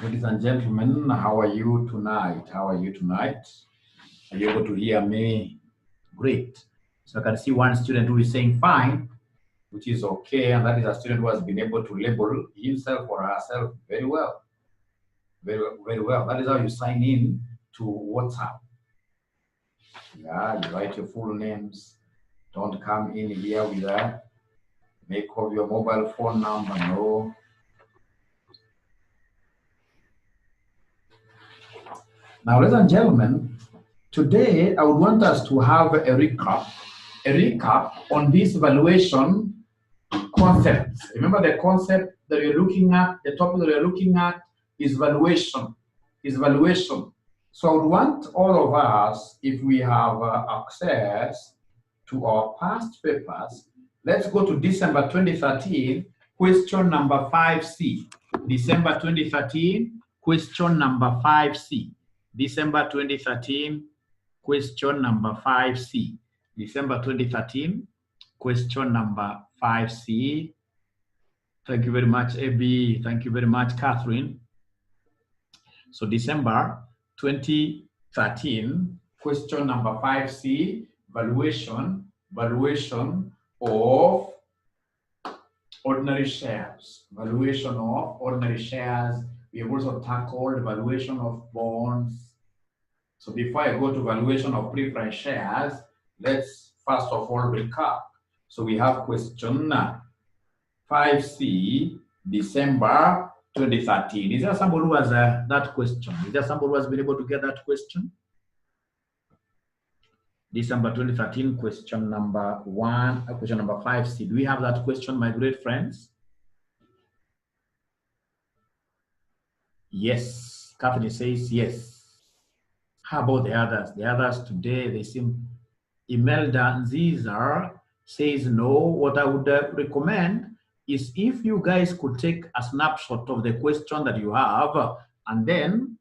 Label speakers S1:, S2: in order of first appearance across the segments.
S1: Ladies and gentlemen, how are you tonight? How are you tonight? Are you able to hear me? Great. So I can see one student who is saying fine, which is okay, and that is a student who has been able to label himself or herself very well. Very well. That is how you sign in to WhatsApp. Yeah, you write your full names. Don't come in here with a make of your mobile phone number. No. Now, ladies and gentlemen, today I would want us to have a recap on this valuation concept. Remember the concept that you're looking at, the topic that you're looking at is valuation. So I would want all of us, if we have access to our past papers, let's go to December 2013, question number 5C. December 2013, question number 5C. December 2013, question number 5C. December 2013, question number 5C. Thank you very much, AB. Thank you very much, Catherine. So December 2013, question number 5C, valuation of ordinary shares. Valuation of ordinary shares. We have also tackled valuation of bonds. So before I go to valuation of preference shares, let's first of all recap. So we have question 5C, December 2013. Is there somebody who has that question? Is there somebody who has been able to get that question? December 2013, question number 5C. Do we have that question, my great friends? Yes. Catherine says yes. How about the others? The others today, they seem... Imelda Nziza says no. What I would recommend is if you guys could take a snapshot of the question that you have and then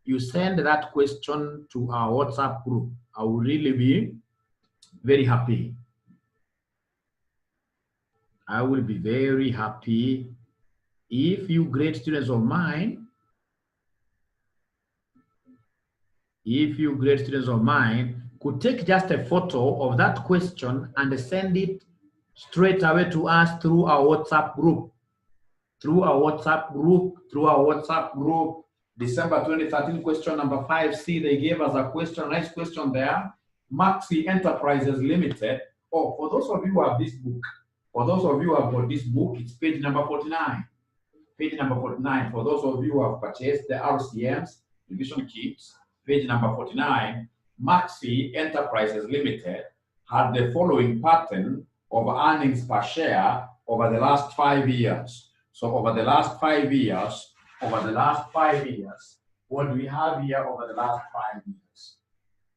S1: you send that question to our WhatsApp group. I will really be very happy. I will be very happy if you great students of mine, could take just a photo of that question and send it straight away to us through our WhatsApp group. December 2013, question number 5C, they gave us a question, nice question there. Maxi Enterprises Limited. Oh, for those of you who have this book, for those of you who have got this book, it's page number 49. Page number 49. For those of you who have purchased the RCM's revision kits, page number 49, Maxi Enterprises Limited had the following pattern of earnings per share over the last 5 years. So over the last 5 years, what do we have here over the last 5 years?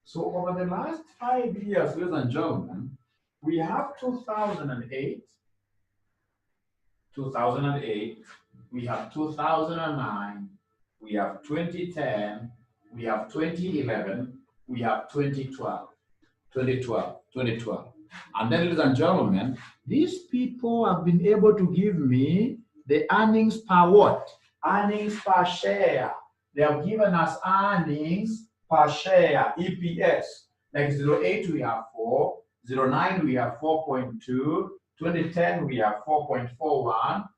S1: So over the last 5 years, ladies and gentlemen, we have 2008, we have 2009, we have 2010, we have 2011, we have 2012. And then, ladies and gentlemen, these people have been able to give me the earnings per what? Earnings per share. They have given us earnings per share, EPS. Like 08 we have 4, 09 we have 4.2, 2010 we have 4.41,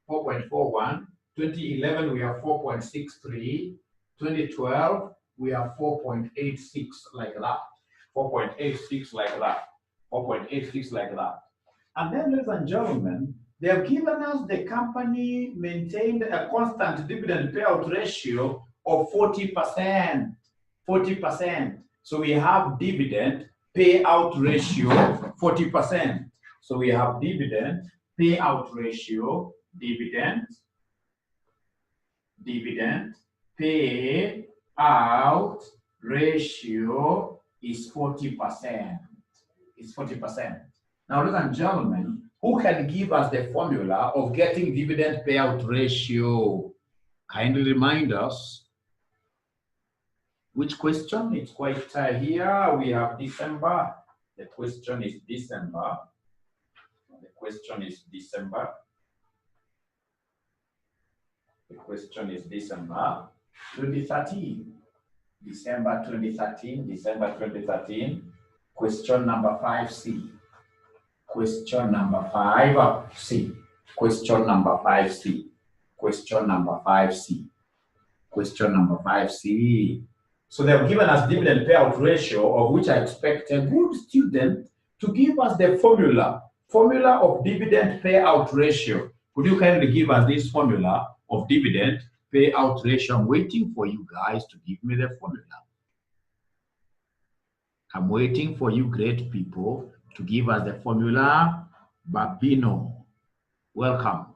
S1: 2011 we have 4.63, 2012 we have 4.86 like that. 4.86 like that. And then, ladies and gentlemen, they have given us the company maintained a constant dividend payout ratio of 40%. 40%. So we have dividend payout ratio 40%. So we have dividend payout ratio, dividend payout ratio is 40%. It's 40%. Now, ladies and gentlemen, who can give us the formula of getting dividend payout ratio? Kindly remind us. Which question? It's quite here. We have December. The question is December. The question is December 2013. December 2013. Question number 5C. Question number 5C. Question number 5C. Question number 5C. Question number 5C. So they have given us dividend payout ratio, of which I expect a good student to give us the formula of dividend payout ratio. Could you kindly give us this formula of dividend payout ratio? I'm waiting for you guys to give me the formula. I'm waiting for you great people to give us the formula. Babino, welcome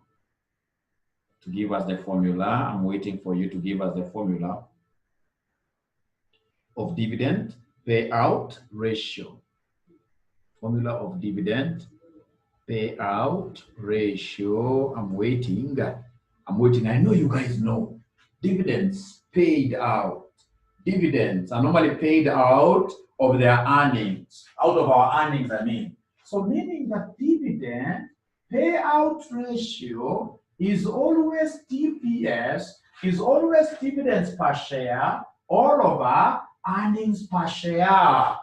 S1: to give us the formula. I'm waiting for you to give us the formula of dividend payout ratio. Formula of dividend payout ratio. I'm waiting. I know you guys know. Dividends paid out. Dividends are normally paid out of their earnings. Out of our earnings, I mean. So meaning that dividend payout ratio is always DPS, is always dividends per share, all over earnings per share.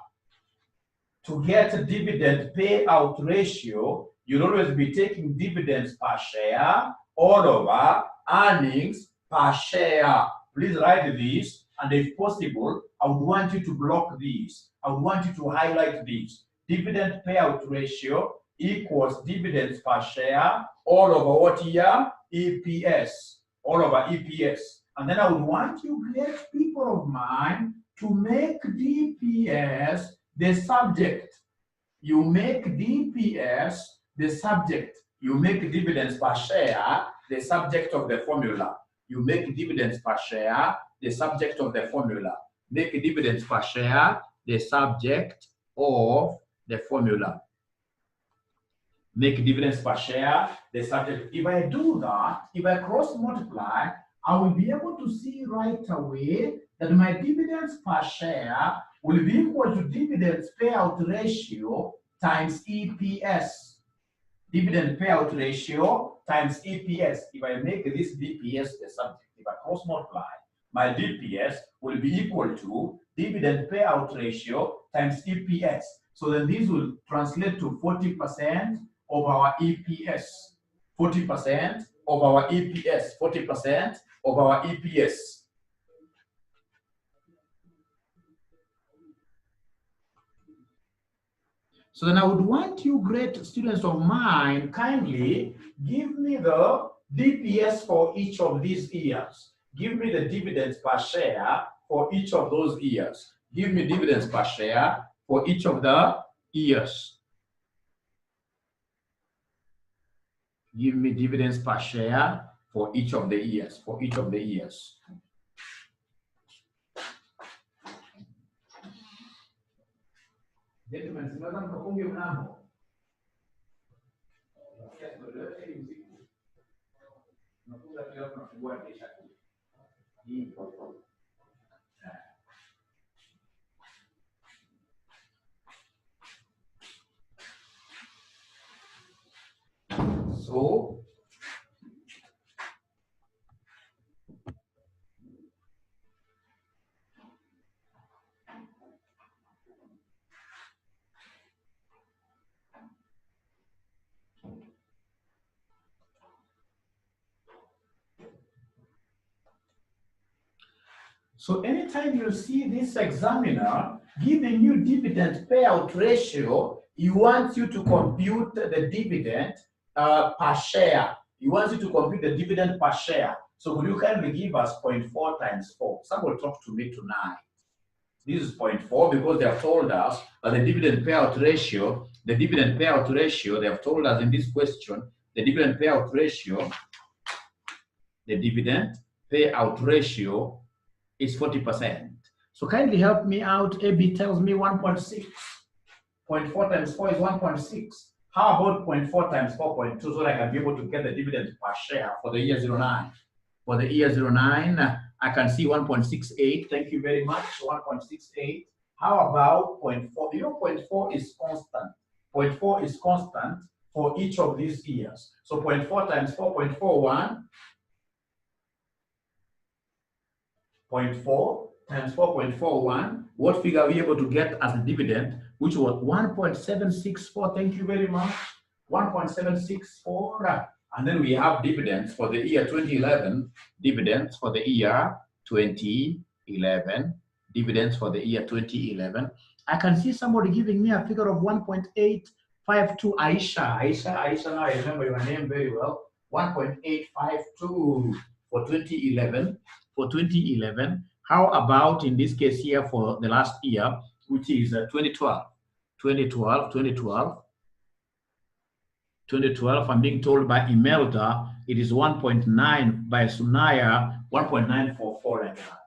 S1: To get a dividend payout ratio, you'll always be taking dividends per share all over earnings per share. Please write this, and if possible, I would want you to block this. I would want you to highlight this. Dividend payout ratio equals dividends per share all over what year? EPS. All over EPS. And then I would want you great people of mine to make DPS the subject. You make DPS the subject. You make dividends per share the subject of the formula. You make dividends per share the subject of the formula. Make dividends per share the subject of the formula. Make dividends per share the subject. If I do that, if I cross multiply, I will be able to see right away that my dividends per share will be equal to dividends payout ratio times EPS. Dividend payout ratio times EPS. If I make this DPS the subject, if I cross multiply, my DPS will be equal to dividend payout ratio times EPS. So then this will translate to 40% of our EPS. 40% of our EPS. 40% of our EPS. So then I would want you great students of mine, kindly give me the DPS for each of these years. Give me the dividends per share for each of those years. Give me dividends per share for each of the years. Give me dividends per share for each of the years. For each of the years. Gentlemen, simama mkapunge mnamo. So anytime you see this examiner giving you dividend payout ratio, he wants you to compute the dividend per share. He wants you to compute the dividend per share. So could you kindly give us 0.4 times 4? Someone talk to me tonight. This is 0.4 because they have told us that the dividend payout ratio, they have told us in this question, the dividend payout ratio is 40%. So kindly help me out. AB tells me 1.6. 0.4 times 4 is 1.6. How about 0.4 times 4.2 so that I can be able to get the dividend per share for the year 09? For the year 09, I can see 1.68. Thank you very much. 1.68. How about 0.4? You know, 0.4 is constant. 0.4 is constant for each of these years. So 0.4 times 4.41 0.4 times 4.41. What figure are we able to get as a dividend? Which was 1.764. Thank you very much. 1.764. And then we have dividends for the year 2011. Dividends for the year 2011. Dividends for the year 2011. I can see somebody giving me a figure of 1.852. Aisha, now I remember your name very well. 1.852 for 2011. For 2011, how about in this case here for the last year, which is 2012? 2012, I'm being told by Imelda, it is 1.9, by Sunaya, 1.944 like that.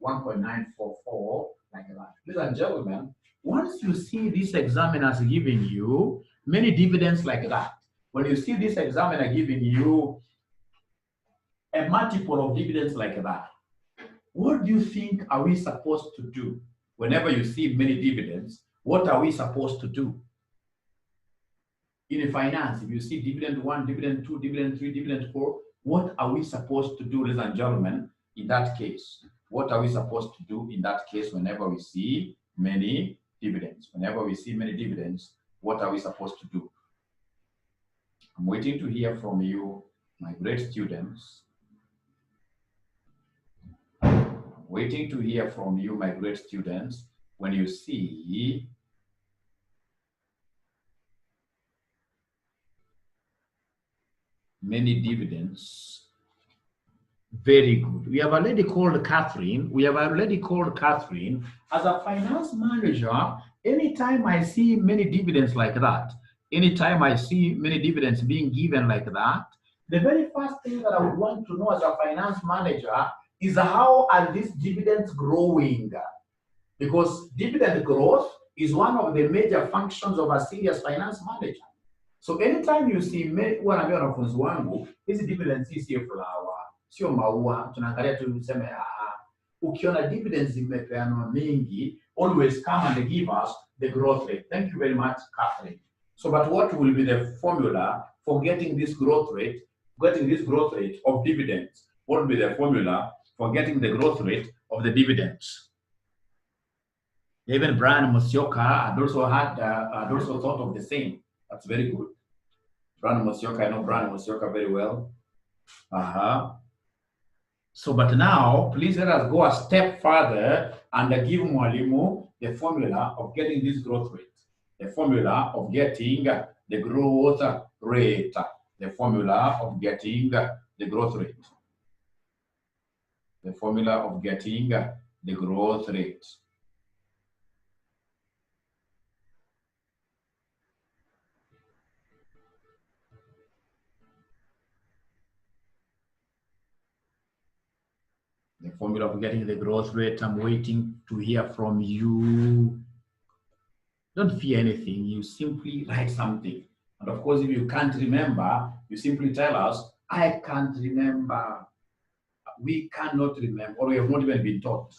S1: 1.944 like that. Ladies and gentlemen, once you see this examiner giving you many dividends like that, when you see this examiner giving you a multiple of dividends like that, what do you think are we supposed to do? Whenever you see many dividends, what are we supposed to do? In finance, if you see dividend 1, dividend 2, dividend 3, dividend 4, what are we supposed to do, ladies and gentlemen, in that case? What are we supposed to do in that case whenever we see many dividends? Whenever we see many dividends, what are we supposed to do? I'm waiting to hear from you, my great students. Waiting to hear from you, my great students, when you see many dividends. Very good. We have already called Catherine. As a finance manager, anytime I see many dividends like that, anytime I see many dividends being given like that, the very first thing that I would want to know as a finance manager is how are these dividends growing? Because dividend growth is one of the major functions of a serious finance manager. So anytime you see wanaambia wanafunzi wangu hizi dividends sio flower, sio maua, tunaangalia tu tuseme ukiona dividends zimepeanwa mingi, always come and give us the growth rate. Thank you very much, Catherine. So but what will be the formula for getting this growth rate of dividends? What will be the formula for getting the growth rate of the dividends? Even Brian Musioka had also thought of the same. That's very good. Brian Musioka, I know Brian Musioka very well. So, but now, please let us go a step further and give Mwalimu the formula of getting this growth rate. The formula of getting the growth rate. The formula of getting the growth rate. The formula of getting the growth rate. The formula of getting the growth rate. I'm waiting to hear from you. Don't fear anything. You simply write something. And of course, if you can't remember, you simply tell us, I can't remember. We cannot remember, or we have not even been taught.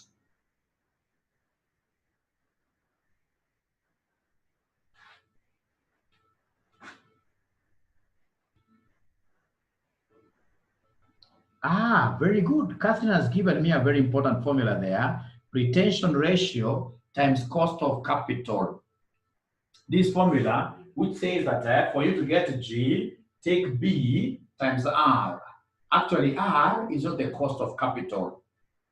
S1: Very good. Catherine has given me a very important formula there. Retention ratio times cost of capital. This formula, which says that for you to get G, take B times R. Actually, R is not the cost of capital.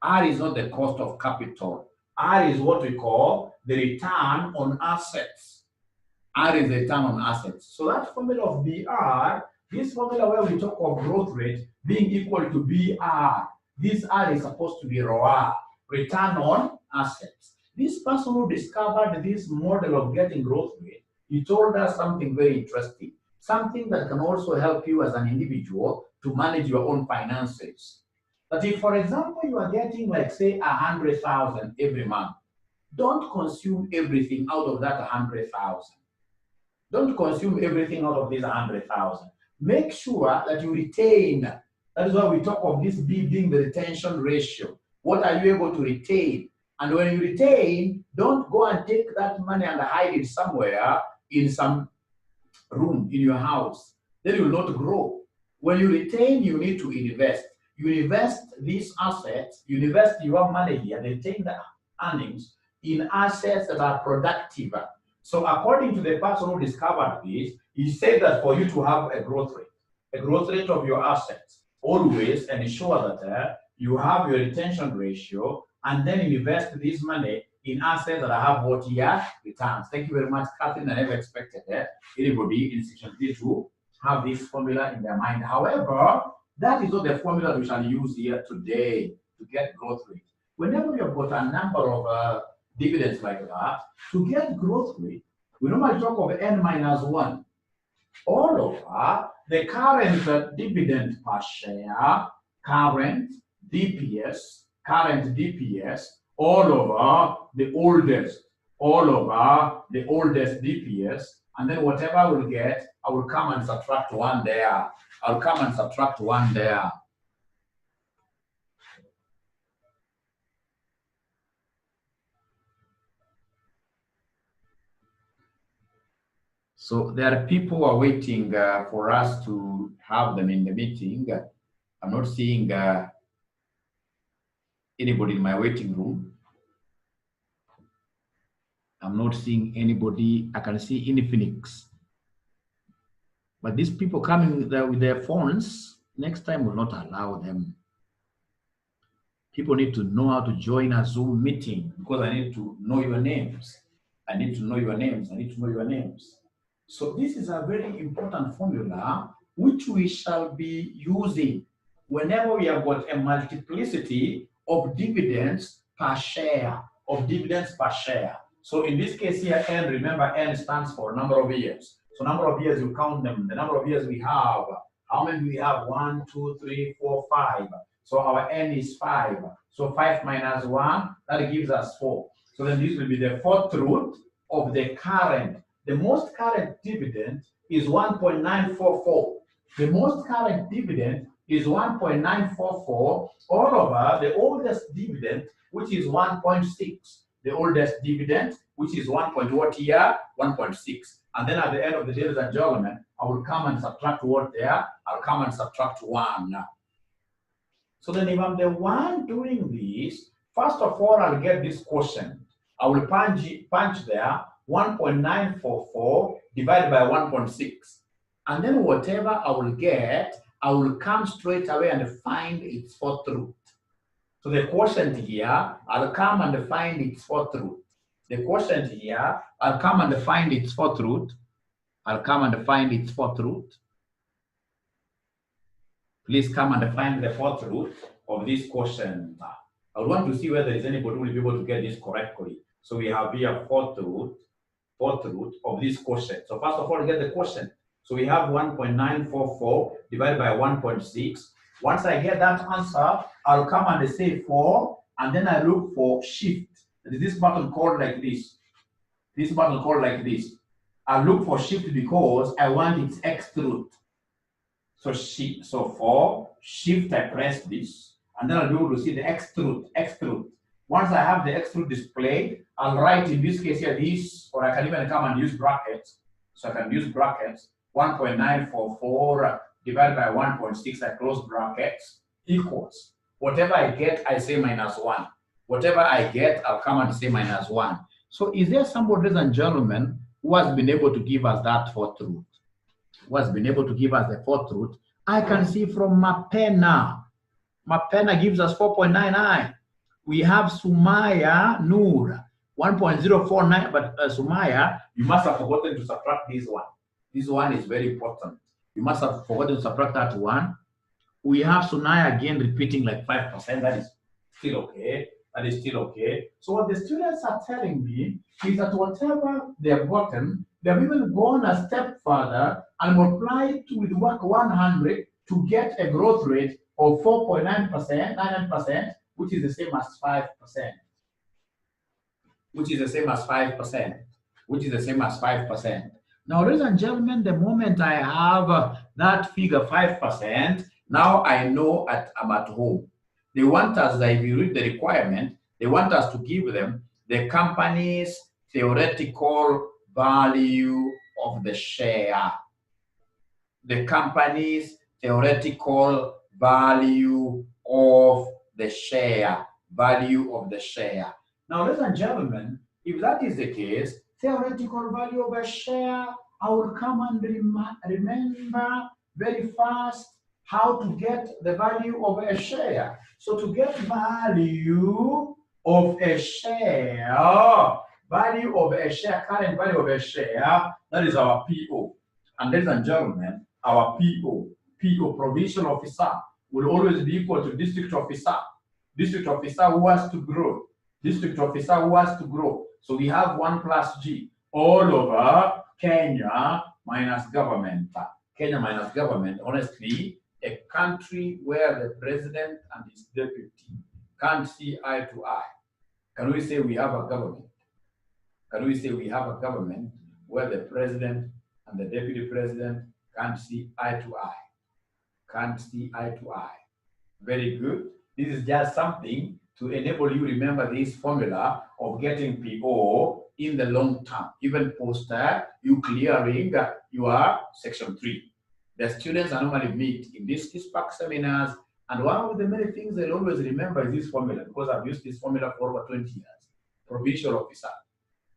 S1: R is not the cost of capital. R is what we call the return on assets. R is the return on assets. So that formula of BR, this formula where we talk of growth rate being equal to BR, this R is supposed to be ROA, return on assets. This person who discovered this model of getting growth rate, he told us something very interesting, something that can also help you as an individual to manage your own finances. That if, for example, you are getting, like, say, 100,000 every month, don't consume everything out of that 100,000. Don't consume everything out of this 100,000. Make sure that you retain. That is why we talk of this being the retention ratio. What are you able to retain? And when you retain, don't go and take that money and hide it somewhere in some room in your house. Then you will not grow. When you retain, you need to invest. you invest these assets, you invest your money here, they take the earnings in assets that are productive. So according to the person who discovered this, he said that for you to have a growth rate of your assets, always ensure that you have your retention ratio and then invest this money in assets that have what year returns. Thank you very much, Catherine. I never expected anybody in section 3 to have this formula in their mind. However, that is not the formula we shall use here today to get growth rate. Whenever you've got a number of dividends like that, to get growth rate, we normally talk of n-1 all over the current dividend per share, current DPS, all over the oldest DPS, and then whatever I will get, I will come and subtract 1 there. I'll come and subtract 1 there. So there are people who are waiting for us to have them in the meeting. I'm not seeing anybody in my waiting room. I'm not seeing anybody. I can see Infinix. But these people coming there with their phones, next time will not allow them. People need to know how to join a Zoom meeting because I need to know your names. I need to know your names. So this is a very important formula which we shall be using whenever we have got a multiplicity of dividends per share, So in this case here, N, remember N stands for number of years. So number of years, you count them, the number of years we have. How many do we have? 1, 2, 3, 4, 5. So our N is 5. So 5 minus 1, that gives us 4. So then this will be the fourth root of the current. The most current dividend is 1.944. The most current dividend is 1.944 all over the oldest dividend, which is 1.6. The oldest dividend, which is 1.6. And then at the end of the day, ladies and gentlemen, I will come and subtract what there? I'll come and subtract 1. So then if I'm the one doing this, first of all, I'll get this quotient. I will punch there 1.944 divided by 1.6. And then whatever I will get, I will come straight away and find its fourth root. So the quotient here, I'll come and find its fourth root. The quotient here, I'll come and find its fourth root. Please come and find the fourth root of this quotient. I want to see whether there is anybody who will be able to get this correctly. So we have here fourth root of this quotient. So first of all, get the quotient. So we have 1.944 divided by 1.6. Once I get that answer, I'll come and say 4, and then I look for shift. This button called like this. I look for shift because I want its x root. So 4, shift, I press this, and then I'll be able to see the x root. Once I have the x root displayed, I'll write in this case here this, or I can even come and use brackets. So I can use brackets, 1.944 divided by 1.6, I close brackets, equals. Whatever I get, I say minus 1. Whatever I get, I'll come and say minus 1. So is there somebody, ladies and gentlemen, who has been able to give us that fourth root? I can see from Mapena. Mapena gives us 4.99. We have Sumaya Noor, 1.049, but Sumaya, you must have forgotten to subtract this one. This one is very important. You must have forgotten to subtract that one. We have Sunaya again repeating like 5%. That is still okay. So what the students are telling me is that whatever they have gotten, they have even gone a step further and multiplied with work 100 to get a growth rate of 4.9%, which is the same as 5%. Now, ladies and gentlemen, the moment I have that figure 5%, now I know I'm at home. They want us, if you read the requirement, they want us to give them the company's theoretical value of the share. The company's theoretical value of the share, value of the share. Now, ladies and gentlemen, if that is the case, theoretical value of a share, I will come and remember very fast how to get the value of a share. So to get value of a share, current value of a share, that is our PO. And ladies and gentlemen, our PO, provincial officer, will always be equal to district officer. District officer who has to grow. District officer who has to grow. So we have 1 plus G all over Kenya minus government. Kenya minus government, honestly, a country where the president and his deputy can't see eye to eye. Can we say we have a government? Can we say we have a government where the president and the deputy president can't see eye to eye? Can't see eye to eye. Very good. This is just something to enable you remember this formula of getting PO in the long term, even post you clearing your section 3. The students are normally meet in these SPAC seminars, and one of the many things they'll always remember is this formula, because I've used this formula for over 20 years. Provincial officer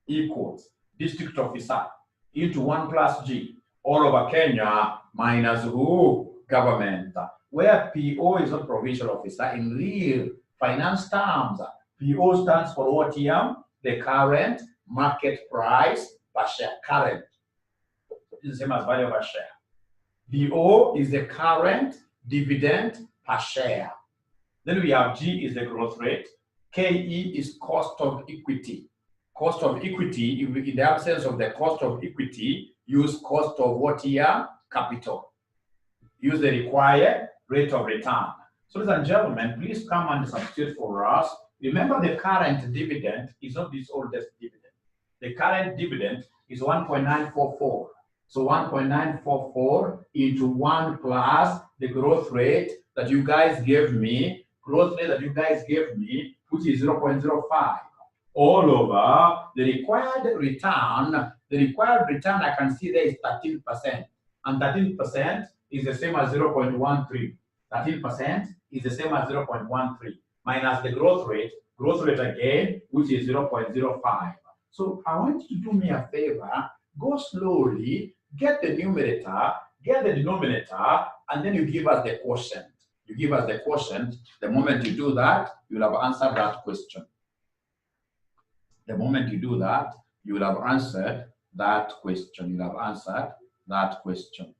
S1: equals district officer into 1 plus G all over Kenya minus who? Government. Where PO is not provincial officer, in real finance terms, PO stands for what here? The current market price per share. Current. This is the same as value per share. DO is the current dividend per share. Then we have G is the growth rate. KE is cost of equity. Cost of equity, in the absence of the cost of equity, use cost of what here? Capital. Use the required rate of return. So, ladies and gentlemen, please come and substitute for us. Remember, the current dividend is not this oldest dividend. The current dividend is 1.944. So 1.944 into 1 plus the growth rate that you guys gave me, which is 0.05. All over the required return. The required return I can see there is 13%. And 13% is the same as 0.13. 13% is the same as 0.13 minus the growth rate again, which is 0.05. So I want you to do me a favor, go slowly, get the numerator, get the denominator, and then you give us the quotient. You give us the quotient. The moment you do that, you'll have answered that question. The moment you do that, you will have answered that question. You'll have answered that question.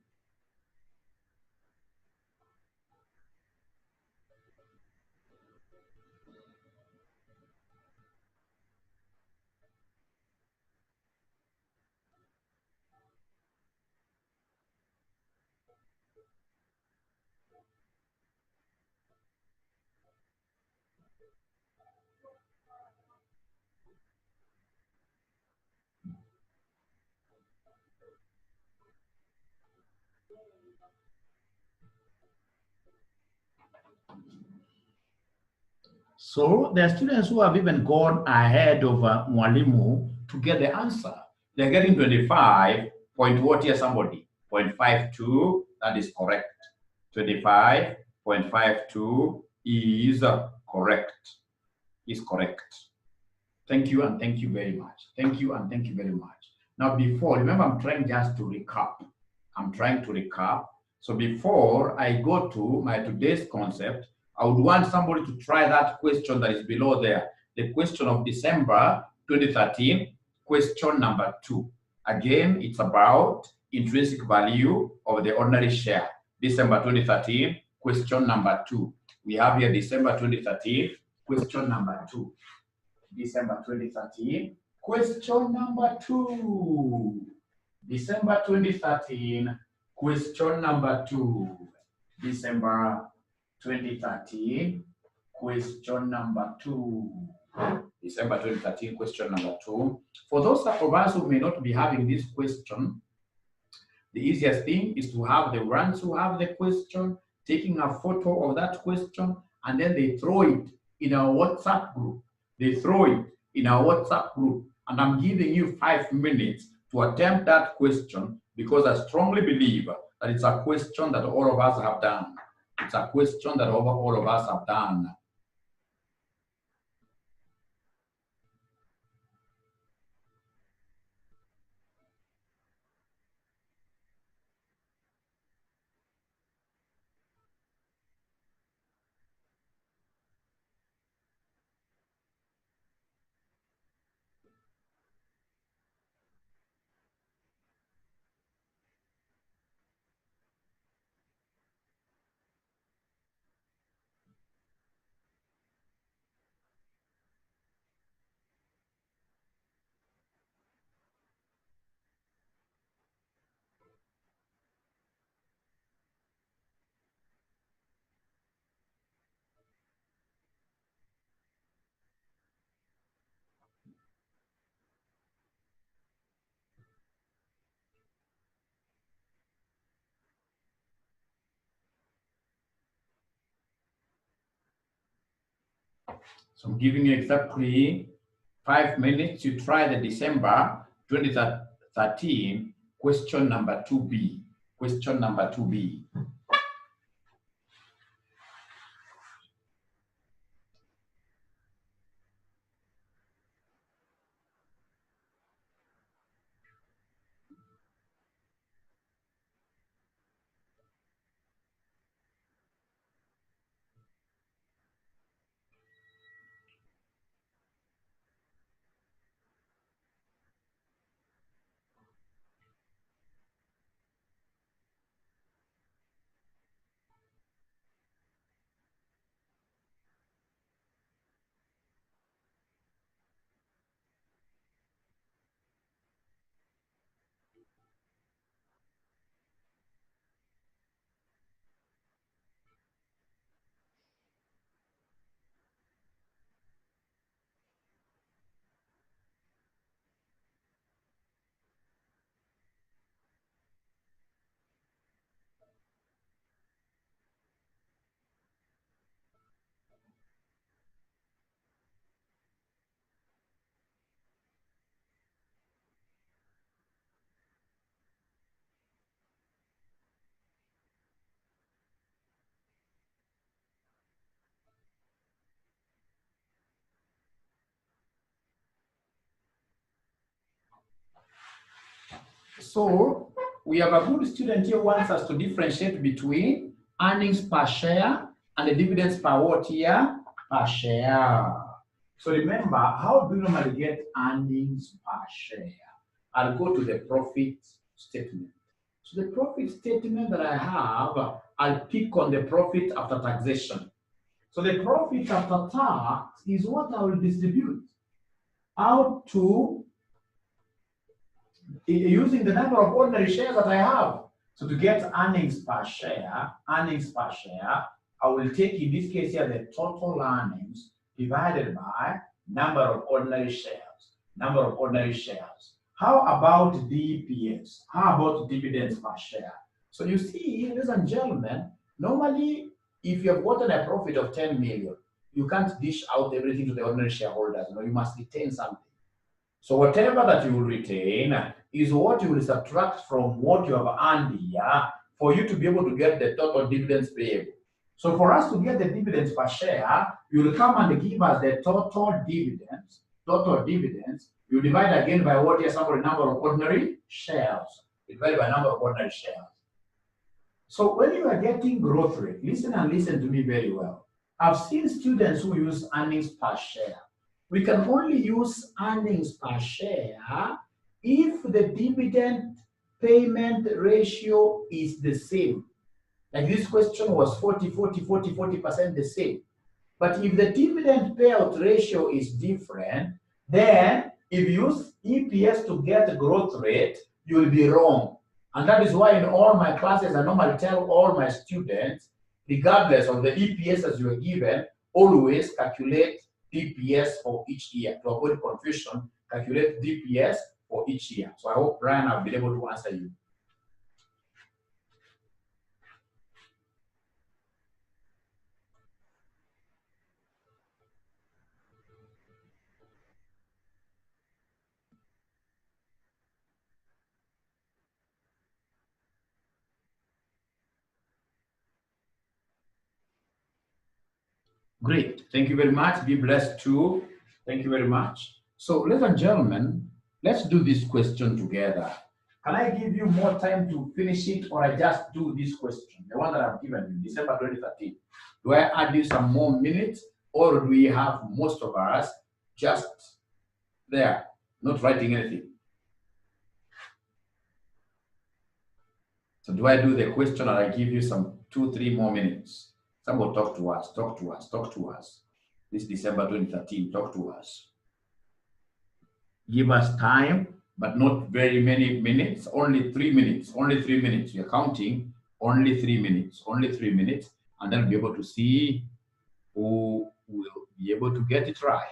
S1: So there are students who have even gone ahead of Mwalimu to get the answer. They're getting 25 point what here somebody? 0.52, that is correct. 25.52 is correct. Is correct. Thank you and thank you very much. Thank you and thank you very much. Now before, remember I'm trying just to recap. So before I go to my today's concept, I would want somebody to try that question that is below there. The question of December 2013, question number 2. Again, it's about intrinsic value of the ordinary share. December 2013, question number 2. We have here December 2013, question number 2. December 2013, question number 2. December 2013, question number 2. December 2013, question number 2. December 2013, question number 2. For those of us who may not be having this question, the easiest thing is to have the ones who have the question, taking a photo of that question, and then they throw it in our WhatsApp group. And I'm giving you 5 minutes to attempt that question, because I strongly believe that it's a question that all of us have done. It's a question that all of us have done. So I'm giving you exactly 5 minutes to try the December 2013 question number 2B. Question number 2B. So we have a good student here who wants us to differentiate between earnings per share and the dividends per what year? Per share. So remember, how do you normally get earnings per share? I'll go to the profit statement. So the profit statement that I have, I'll pick on the profit after taxation. So the profit after tax is what I will distribute out to using the number of ordinary shares that I have. So to get earnings per share, I will take in this case here the total earnings divided by number of ordinary shares. Number of ordinary shares. How about DPS? How about dividends per share? So you see, ladies and gentlemen, normally if you have gotten a profit of 10 million, you can't dish out everything to the ordinary shareholders. You must retain something. So whatever that you will retain is what you will subtract from what you have earned here for you to be able to get the total dividends payable. So for us to get the dividends per share, you will come and give us the total dividends. Total dividends. You divide again by what is number of ordinary shares. Divided by number of ordinary shares. So when you are getting growth rate, listen and listen to me very well. I've seen students who use earnings per share. We can only use earnings per share if the dividend payment ratio is the same. Like this question was 40% the same. But if the dividend payout ratio is different, then if you use EPS to get growth rate, you will be wrong. And that is why in all my classes, I normally tell all my students, regardless of the EPS as you are given, always calculate DPS for each year. To avoid confusion, calculate DPS for each year. So I hope, Brian, I've been able to answer you. Great. Thank you very much. Be blessed too. Thank you very much. So, ladies and gentlemen, let's do this question together. Can I give you more time to finish it, or I just do this question, the one that I've given you, December 2013? Do I add you some more minutes, or do we have most of us just there, not writing anything? So, do I do the question, or I give you some 2, 3 more minutes? Someone talk to us, talk to us, talk to us. This December 2013, talk to us. Give us time, but not very many minutes, only 3 minutes, only 3 minutes. You're counting only 3 minutes, only 3 minutes, and then be able to see who will be able to get it right.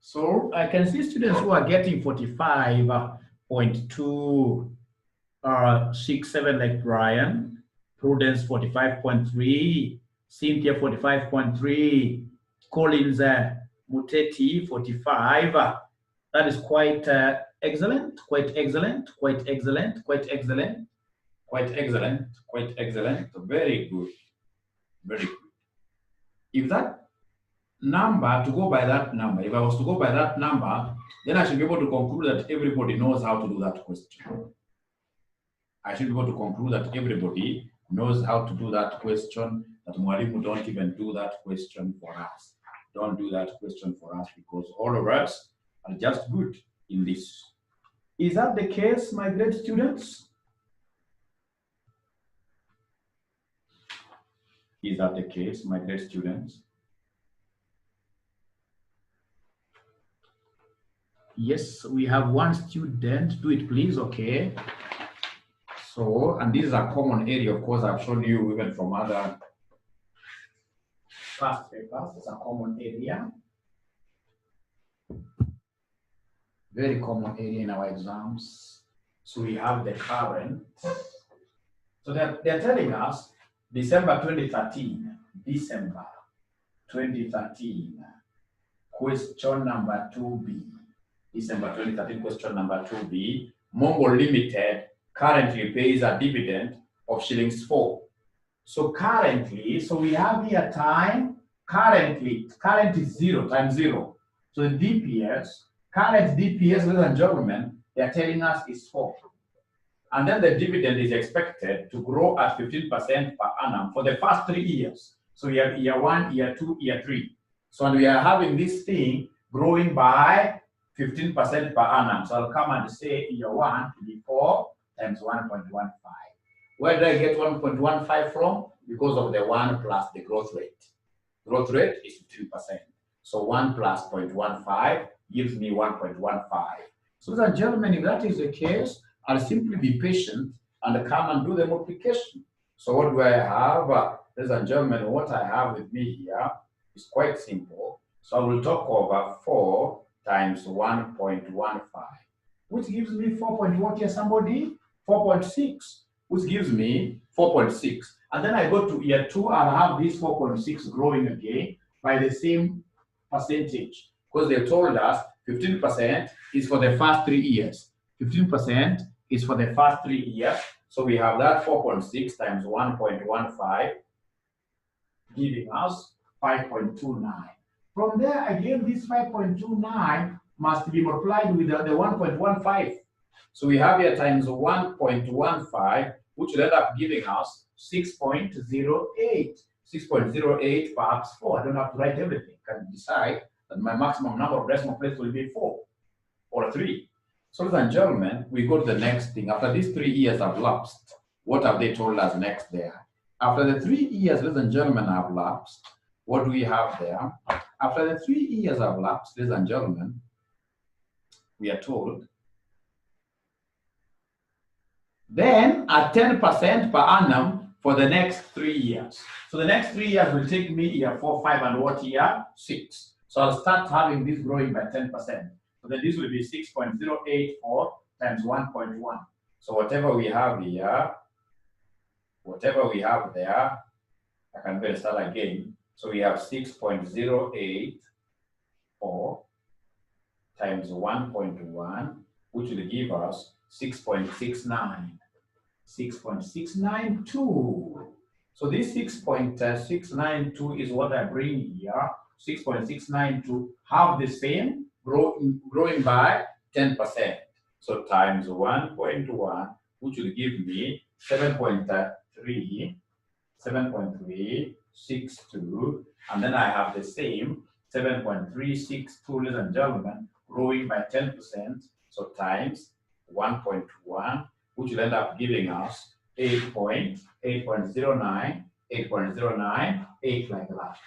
S1: So I can see students who are getting 45.267 like Brian, Prudence 45.3, Cynthia 45.3, Collins Muteti 45. That is quite excellent, quite excellent, quite excellent, quite excellent, quite excellent, quite excellent. Very good, very good. If that number, to go by that number, if I was to go by that number, then I should be able to conclude that everybody knows how to do that question. I should be able to conclude that everybody knows how to do that question, that Mwalimu don't even do that question for us. Don't do that question for us because all of us are just good in this. Is that the case, my great students? Is that the case, my great students? Yes, we have one student. Do it, please. Okay. So, and this is a common area, of course, I've shown you even from other past papers. It's a common area. Very common area in our exams. So we have the current. So they're telling us December 2013. December 2013. Question number 2B. December 2013, question number 2B. Mongo Limited currently pays a dividend of shillings 4. So currently, so we have here time, current is 0 times 0. So the DPS, current DPS, ladies and gentlemen, they are telling us is 4. And then the dividend is expected to grow at 15% per annum for the first 3 years. So we have year 1, year 2, year 3. So and we are having this thing growing by 15% per annum. So I'll come and say year 1 to be 4 times 1.15. Where did I get 1.15 from? Because of the 1 plus the growth rate. Growth rate is 15%. So 1 plus 0.15 gives me 1.15. So ladies and gentlemen, if that is the case, I'll simply be patient and come and do the multiplication. So what do I have? Ladies and gentlemen, what I have with me here is quite simple. So I will talk over 4 times 1.15, which gives me 4.1 here, somebody? 4.6, which gives me 4.6. And then I go to year 2, I'll have this 4.6 growing again by the same percentage, because they told us 15% is for the first 3 years. 15% is for the first 3 years. So we have that 4.6 times 1.15 giving us 5.29. From there, again, this 5.29 must be multiplied with the 1.15. So we have here times 1.15, which will end up giving us 6.08. 6.08 perhaps 4. I don't have to write everything. I can decide that my maximum number of decimal places will be 4 or 3. So ladies and gentlemen, we go to the next thing. After these 3 years have lapsed, what have they told us next there? After the 3 years, ladies and gentlemen, have lapsed, what do we have there? After the 3 years have lapsed, ladies and gentlemen, we are told then at 10% per annum for the next 3 years. So the next 3 years will take me year 4, 5, and what year? 6. So I'll start having this growing by 10%. So then this will be 6.084 times 1.1. So whatever we have here, whatever we have there, I can better start again. So we have 6.084 times 1.1, which will give us 6.69. 6.692. So this 6.692 is what I bring here. 6.692 have the same growing by 10%. So times 1.1, which will give me 7.362, and then I have the same 7.362, ladies and gentlemen, growing by 10%. So times 1.1, which will end up giving us 8.09, 8.09, 8 like that.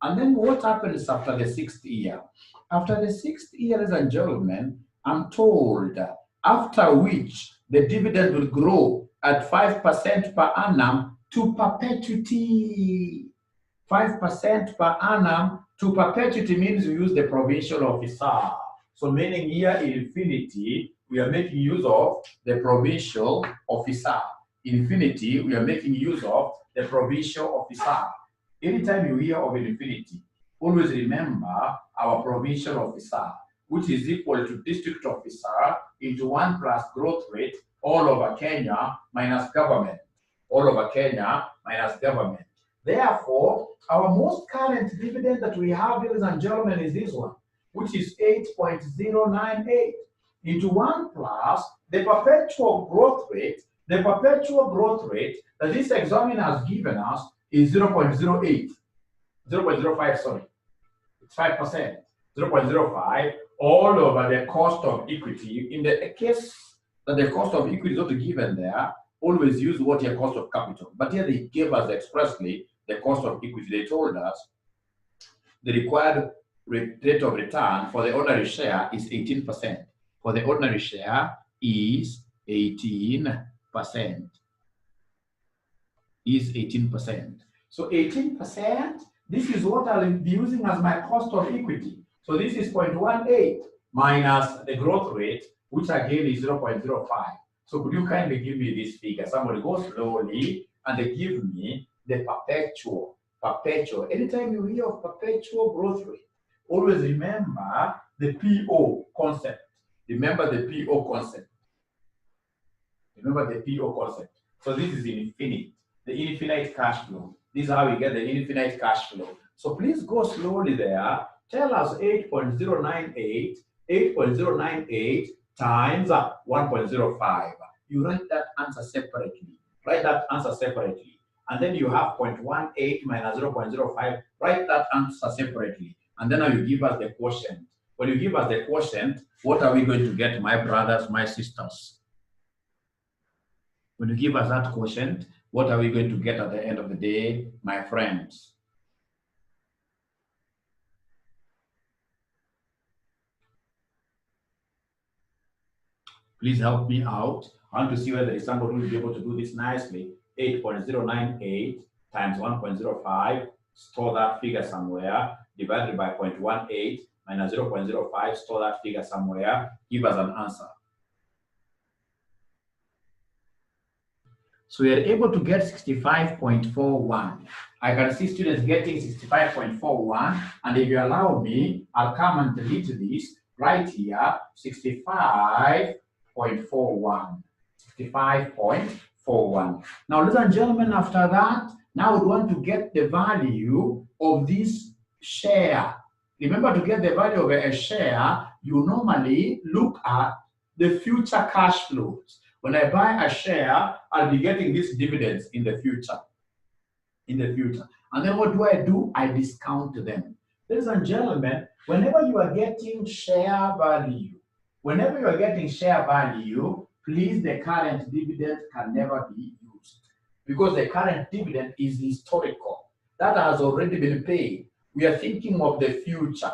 S1: And then what happens after the 6th year? After the 6th year, ladies and gentlemen, I'm told after which the dividend will grow at 5% per annum to perpetuity. 5% per annum To perpetuity means we use the provincial officer. So meaning here in infinity, we are making use of the provincial officer. In infinity, we are making use of the provincial officer. Anytime you hear of an infinity, always remember our provincial officer, which is equal to district officer into 1 plus growth rate all over Kenya minus government. All over Kenya minus government. Therefore, our most current dividend that we have, ladies and gentlemen, is this one, which is 8.098 into 1 plus the perpetual growth rate. The perpetual growth rate that this examiner has given us is 0.08, 0.05, sorry. It's 5%, 0.05 all over the cost of equity. In the case that the cost of equity is not given there, always use what your cost of capital. But here they gave us expressly the cost of equity. They told us the required rate of return for the ordinary share is 18%. For the ordinary share is 18%. Is 18%. So 18%, this is what I'll be using as my cost of equity. So this is 0.18 minus the growth rate, which again is 0.05. So could you kindly give me this figure? Somebody go slowly and they give me the perpetual. Anytime you hear of perpetual growth rate, always remember the PO concept. Remember the PO concept. Remember the PO concept. So this is infinite, the infinite cash flow. This is how we get the infinite cash flow. So please go slowly there. Tell us 8.098 times 1.05. You write that answer separately. Write that answer separately. And then you have 0.18 minus 0.05. Write that answer separately. And then now you give us the quotient. When you give us the quotient, what are we going to get, my brothers, my sisters? When you give us that quotient, what are we going to get at the end of the day, my friends? Please help me out. I want to see whether there is somebody who will be able to do this nicely. 8.098 times 1.05, store that figure somewhere, divided by 0.18 minus 0.05, store that figure somewhere, give us an answer. So we are able to get 65.41. I can see students getting 65.41, and if you allow me, I'll come and delete this right here, 65.41. 65.41. Now, ladies and gentlemen, after that, now we want to get the value of this share. Remember, to get the value of a share, you normally look at the future cash flows. When I buy a share, I'll be getting these dividends in the future. And then what do? I discount them. Ladies and gentlemen, whenever you are getting share value, please, the current dividend can never be used, because the current dividend is historical. That has already been paid. We are thinking of the future.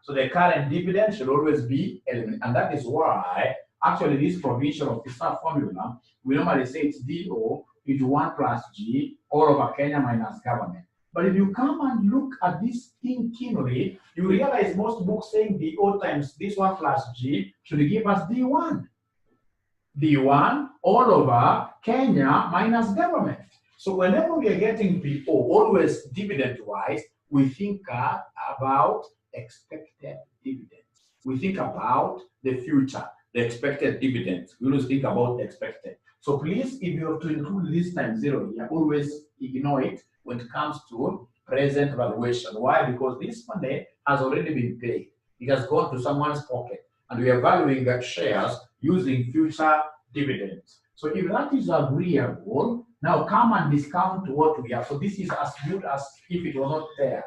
S1: So the current dividend should always be eliminated. And that is why, actually, this provincial officer formula, we normally say it's DO into 1 plus G all over Kenya minus government. But if you come and look at this thing keenly, you realize most books saying DO times this 1 plus G should give us D1. D1 all over Kenya minus government. So whenever we are getting PO, always dividend-wise, we think about expected dividends. We think about the future, the expected dividends. We always think about expected. So please, if you have to include this times 0 here, always ignore it when it comes to present valuation. Why? Because this money has already been paid. It has gone to someone's pocket, and we are valuing that shares using future dividends. So if that is agreeable, now come and discount what we have. So this is as good as if it was not there.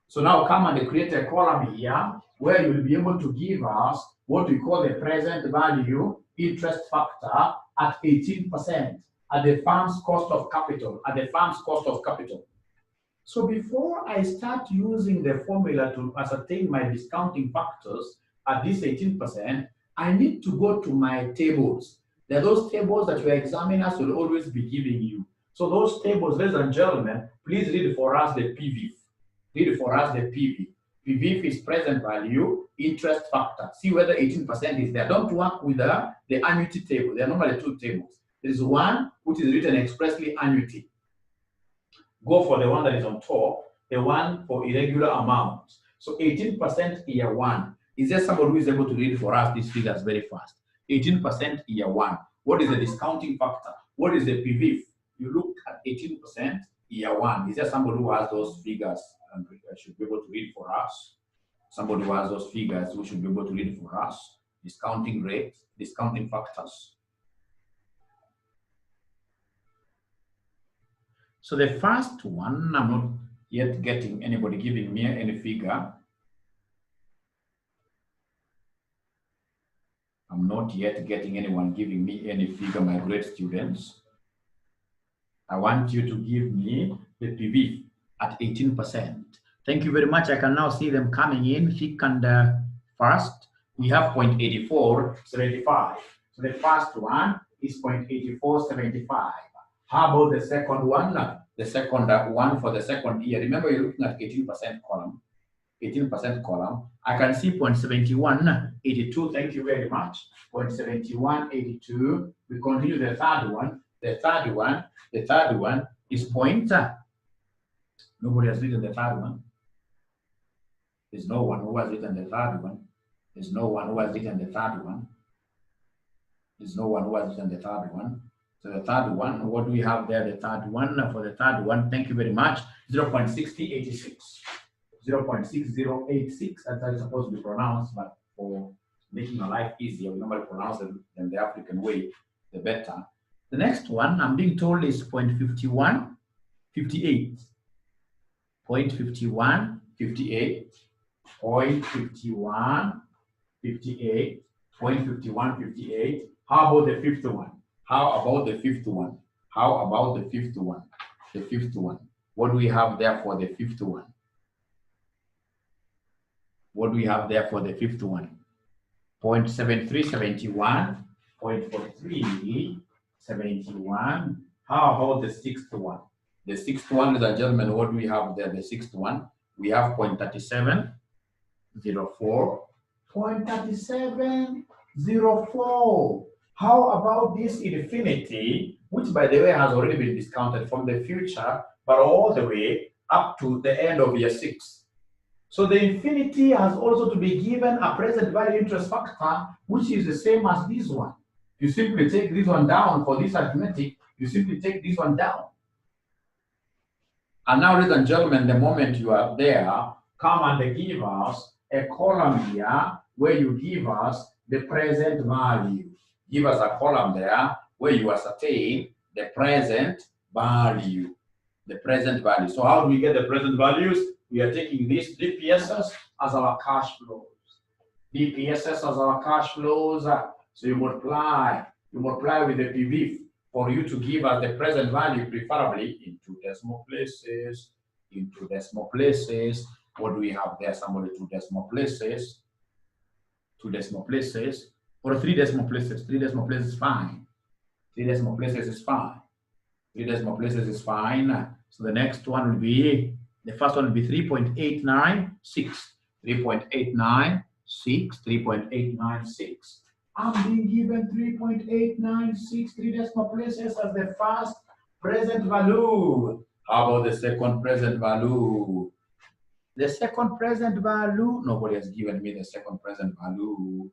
S1: So now come and create a column here where you will be able to give us what we call the present value interest factor at 18% at the firm's cost of capital, So before I start using the formula to ascertain my discounting factors at this 18%, I need to go to my tables. There are those tables that your examiners will always be giving you. So those tables, ladies and gentlemen, please read for us the PV. Read for us the PV. PV is present value, interest factor. See whether 18% is there. Don't work with the annuity table. There are normally two tables. There is one which is written expressly annuity. Go for the one that is on top, the one for irregular amounts. So 18% year one. Is there somebody who is able to read for us these figures very fast? 18% year one. What is the discounting factor? What is the PV? You look at 18% year one. Is there somebody who has those figures and should be able to read for us? Somebody who has those figures who should be able to read for us? Discounting rate, discounting factors. So the first one, I'm not yet getting anybody giving me any figure. I'm not yet getting anyone giving me any figure, my great students. I want you to give me the PV at 18%. Thank you very much. I can now see them coming in thick and fast. We have 0.8475. So the first one is 0.8475. How about the second one? The second one for the second year. Remember, you're looking at 18% column. 18% column. I can see 0.7182. Thank you very much. 0.7182. We continue the third one. The third one is point. Nobody has written the third one. There's no one who has written the third one. There's no one who has written the third one. There's no one who has written the third one. So the third one, what do we have there? The third one, for the third one, thank you very much, 0.6086. 0.6086, that's how it's supposed to be pronounced, but for making your life easier, we normally pronounce it in the African way, the better. The next one, I'm being told, is 0.5158. 0.5158. 0.5158. 0.5158. How about the fifth one? How about the fifth one? How about the fifth one? The fifth one. What do we have there for the fifth one? What do we have there for the fifth one? 0.7371, 0.4371. How about the sixth one? The sixth one, ladies and gentlemen, what do we have there? The sixth one, we have 0.3704, 0.3704. How about this infinity, which by the way has already been discounted from the future, but all the way up to the end of year 6? So the infinity has also to be given a present value interest factor, which is the same as this one. You simply take this one down for this arithmetic, you simply take this one down. And now, ladies and gentlemen, the moment you are there, come and give us a column here where you give us the present value. Give us a column there where you ascertain the present value. The present value. So how do we get the present values? We are taking these DPSs as our cash flows. DPSs as our cash flows. So you multiply with the PV for you to give us the present value, preferably into decimal places. Into decimal places. What do we have there? Somebody, 2 decimal places. 2 decimal places. Or 3 decimal places. 3 decimal places is fine. 3 decimal places is fine. 3 decimal places is fine. So the next one will be, the first one will be 3.896. 3.896. 3.896. I'm being given 3.896, 3 decimal places as the first present value. How about the second present value? The second present value, nobody has given me the second present value.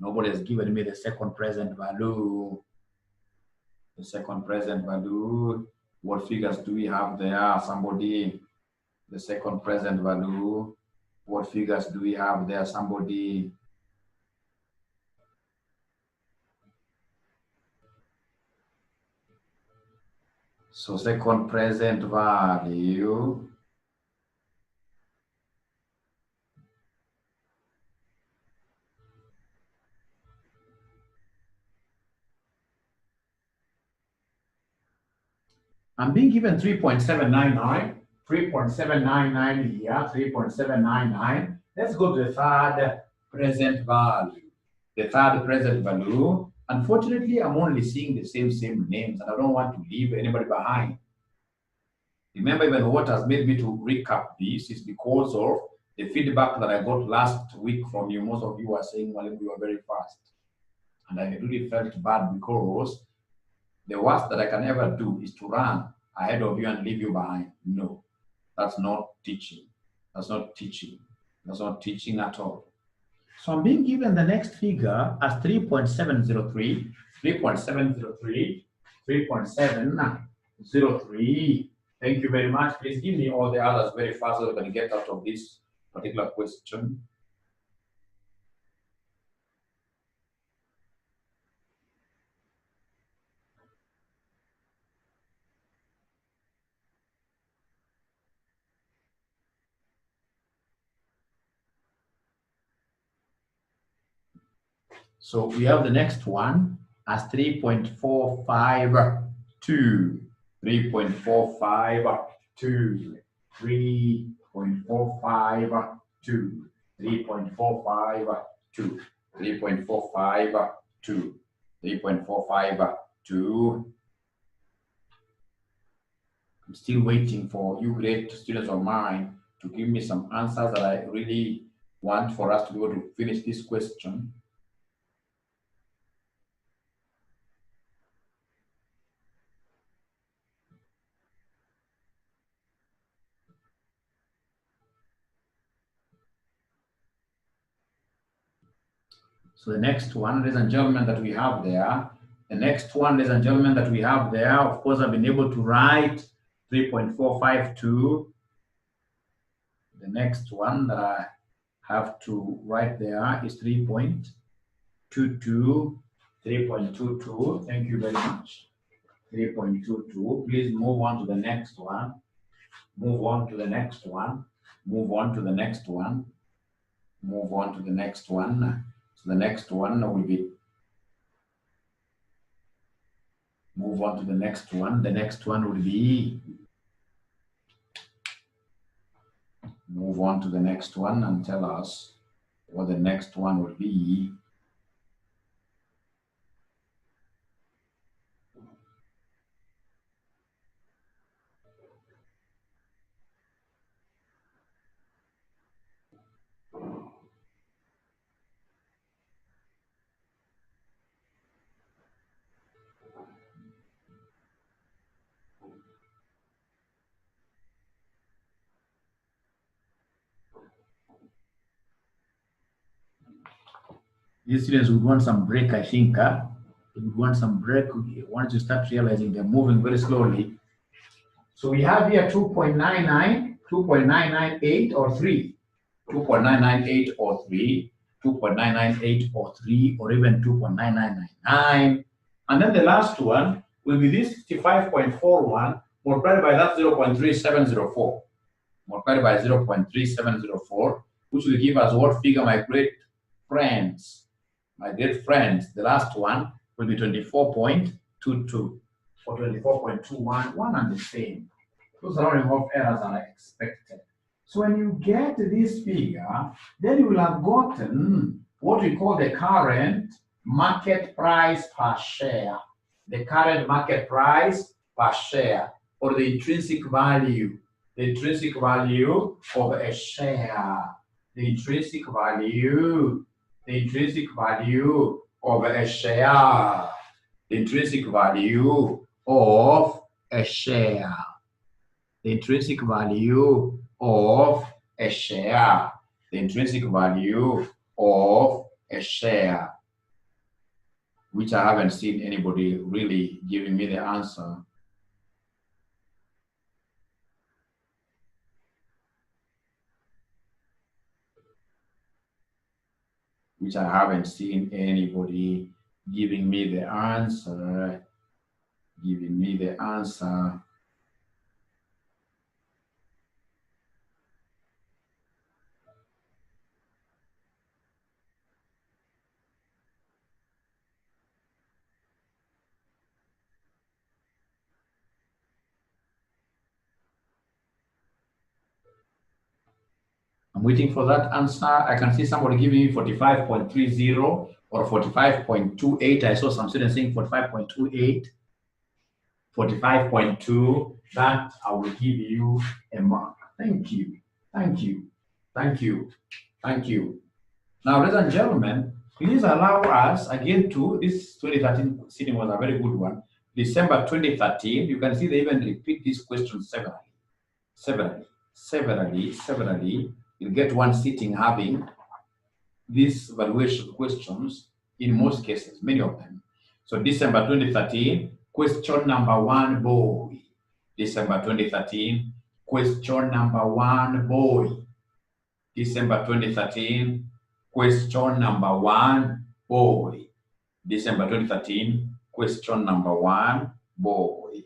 S1: Nobody has given me the second present value. The second present value. What figures do we have there? Somebody. The second present value. What figures do we have there? Somebody. So second present value. I'm being given 3.799. 3.799 here. 3.799. Let's go to the third present value. The third present value. Unfortunately, I'm only seeing the same names, and I don't want to leave anybody behind. Remember, even what has made me to recap this is because of the feedback that I got last week from you. Most of you are saying, well, we were very fast. And I really felt bad because the worst that I can ever do is to run ahead of you and leave you behind. No, that's not teaching. That's not teaching. That's not teaching at all. So I'm being given the next figure as 3.703, 3.703, 3.703. Thank you very much. Please give me all the others very fast so that I can get out of this particular question. So we have the next one as 3.452, 3.452, 3.452, 3.452, 3.452, 3.452. I'm still waiting for you great students of mine to give me some answers that I really want for us to be able to finish this question. So the next one, ladies and gentlemen, that we have there, the next one, ladies and gentlemen, that we have there, of course, I've been able to write 3.452. The next one that I have to write there is 3.22, 3.22. Thank you very much. 3.22. Please move on to the next one. Move on to the next one. Move on to the next one. Move on to the next one. So the next one will be move on to the next one. The next one will be move on to the next one and tell us what the next one will be. These students would want some break, I think. They would want some break once you start realizing they're moving very slowly. So we have here 2.99, 2.998 or 3, 2.998 or 3, 2.998 or 3, or even 2.9999. And then the last one will be this 65.41 multiplied by that 0.3704. Multiplied by 0.3704, which will give us what figure, my great friends? My great friends, the last one will be 24.22 or 24.21, one and the same. Those are only of errors that are expected. So when you get this figure, then you will have gotten what we call the current market price per share. The current market price per share, or the intrinsic value. The intrinsic value of a share. The intrinsic value. The intrinsic value of a share. The intrinsic value of a share. The intrinsic value of a share. The intrinsic value of a share, which I haven't seen anybody really giving me the answer. Which I haven't seen anybody giving me the answer. Giving me the answer. I'm waiting for that answer. I can see somebody giving me 45.30 or 45.28. I saw some students saying 45.28, 45.2. That I will give you a mark. Thank you. Thank you. Thank you. Thank you. Now, ladies and gentlemen, please allow us again to this 2013 sitting was a very good one. December 2013, you can see they even repeat this question severally. You'll get one sitting having these valuation questions in most cases, many of them. So December 2013, question number 1, boy. December 2013, question number 1, boy. December 2013, question number 1, boy. December 2013, question number 1, boy.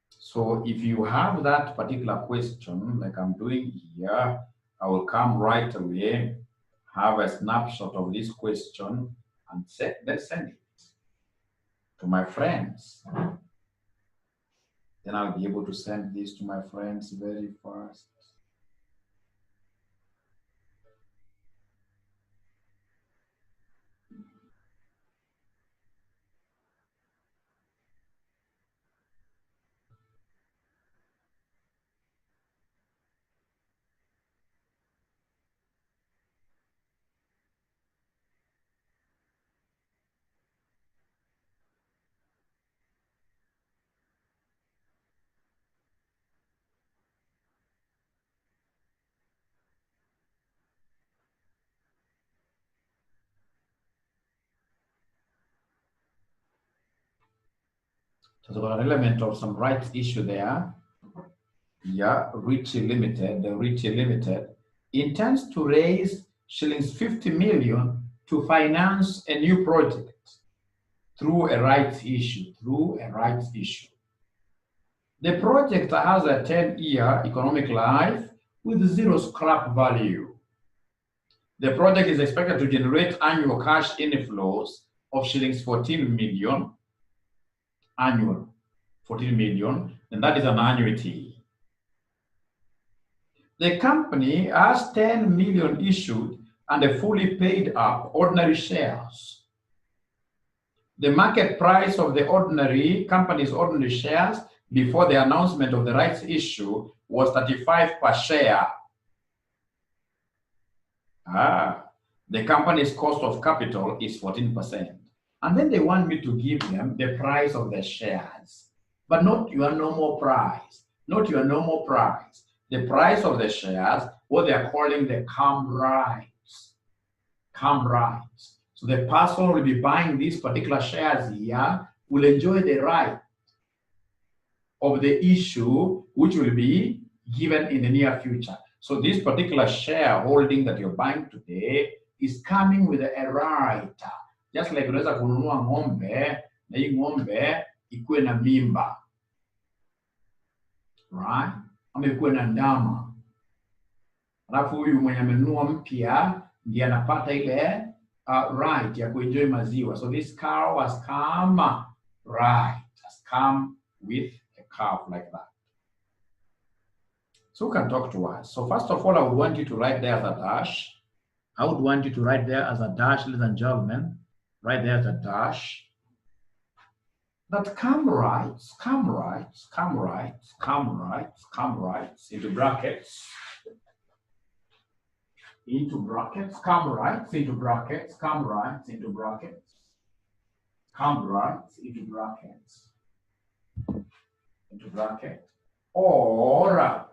S1: So if you have that particular question, like I'm doing here, I will come right away, have a snapshot of this question, and then send it to my friends. Then I'll be able to send this to my friends very fast. So there's an element of some rights issue there. Yeah, Ritchie Limited intends to raise shillings 50 million to finance a new project through a rights issue. The project has a 10-year economic life with zero scrap value. The project is expected to generate annual cash inflows of shillings 14 million annual, 14 million, and that is an annuity. The company has 10 million issued and a fully paid up ordinary shares. The market price of the company's ordinary shares before the announcement of the rights issue was 35 per share. The company's cost of capital is 14%. And then they want me to give them the price of the shares, but not your normal price, The price of the shares, what they are calling the CAM rights. So the person who will be buying these particular shares here will enjoy the right of the issue, which will be given in the near future. So this particular shareholding that you're buying today is coming with a right. Just like unaweza kununua ng'ombe, na hii ng'ombe ikuwe na mimba. Right? Ama ikuwe na ndama. Alafu huyu mwenye amenunua mpya ndiye anapata ile right ya kuenjoy maziwa. So this cow has come with a calf like that. So who can talk to us? So first of all, I would want you to write there as a dash. Ladies and gentlemen. Right there as a dash. That CAM rights into brackets. CAM rights into brackets. Or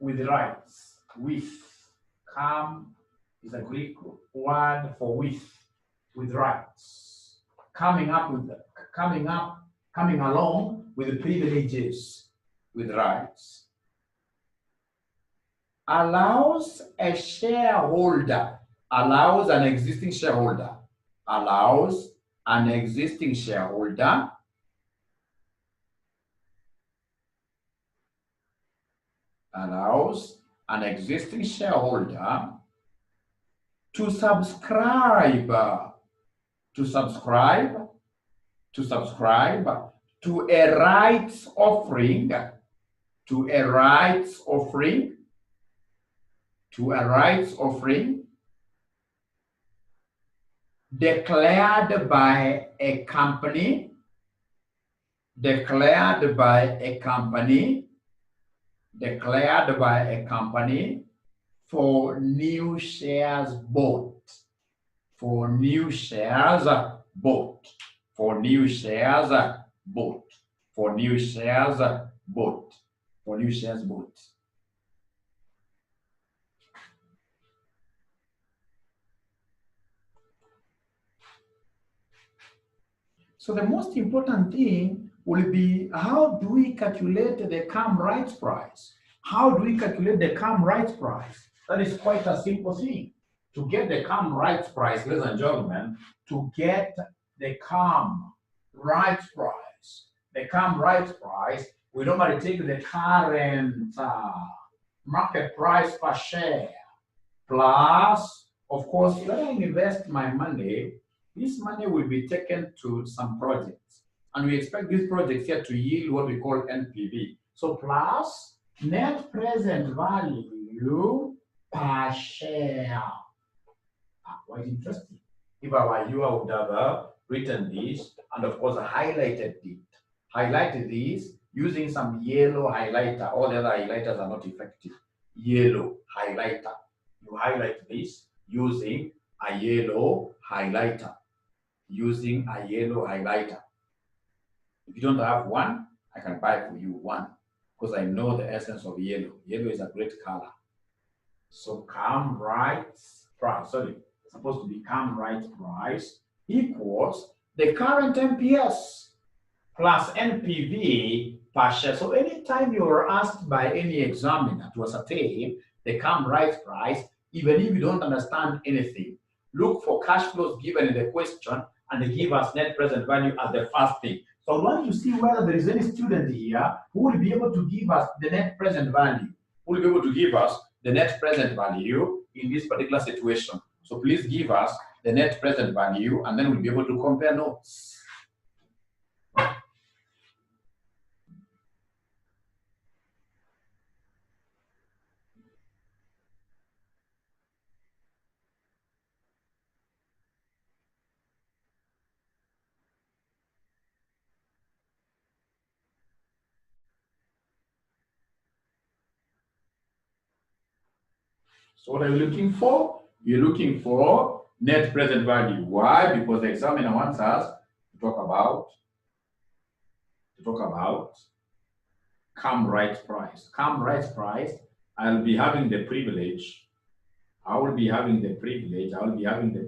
S1: with rights, CAM is a Greek word for with rights, coming along with the privileges, with rights, allows an existing shareholder to subscribe to a rights offering to a rights offering declared by a company, declared by a company, declared by a company for new shares bought, for new shares bought, for new shares bought, for new shares bought, for new shares bought. So the most important thing will be, how do we calculate the CAM rights price? How do we calculate the CAM rights price? That is quite a simple thing. To get the CAM rights price, ladies and gentlemen, to get the CAM rights price, we normally take the current market price per share plus, of course, when I invest my money, this money will be taken to some projects. And we expect these projects here to yield what we call NPV. So plus net present value per share. Quite interesting. If I were you, I would have written this and of course highlighted it. Highlighted this using some yellow highlighter. All the other highlighters are not effective. Yellow highlighter. You highlight this using a yellow highlighter. Using a yellow highlighter. If you don't have one, I can buy for you one because I know the essence of yellow. Yellow is a great color. So CAM rights price, sorry, it's supposed to be CAM rights price equals the current MPS plus NPV per share. So anytime you are asked by any examiner to ascertain the CAM rights price, even if you don't understand anything, look for cash flows given in the question and they give us net present value as the first thing. So I want to see whether there is any student here who will be able to give us the net present value, who will be able to give us the net present value in this particular situation. So please give us the net present value and then we'll be able to compare notes. So what are you looking for? You're looking for net present value. Why? Because the examiner wants us to talk about CAM rights price. CAM rights price, I'll be having the privilege, I will be having the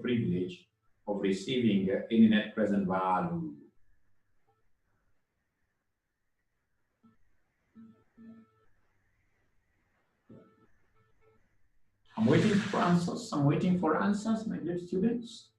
S1: privilege of receiving any net present value. I'm waiting for answers. I'm waiting for answers, my dear students.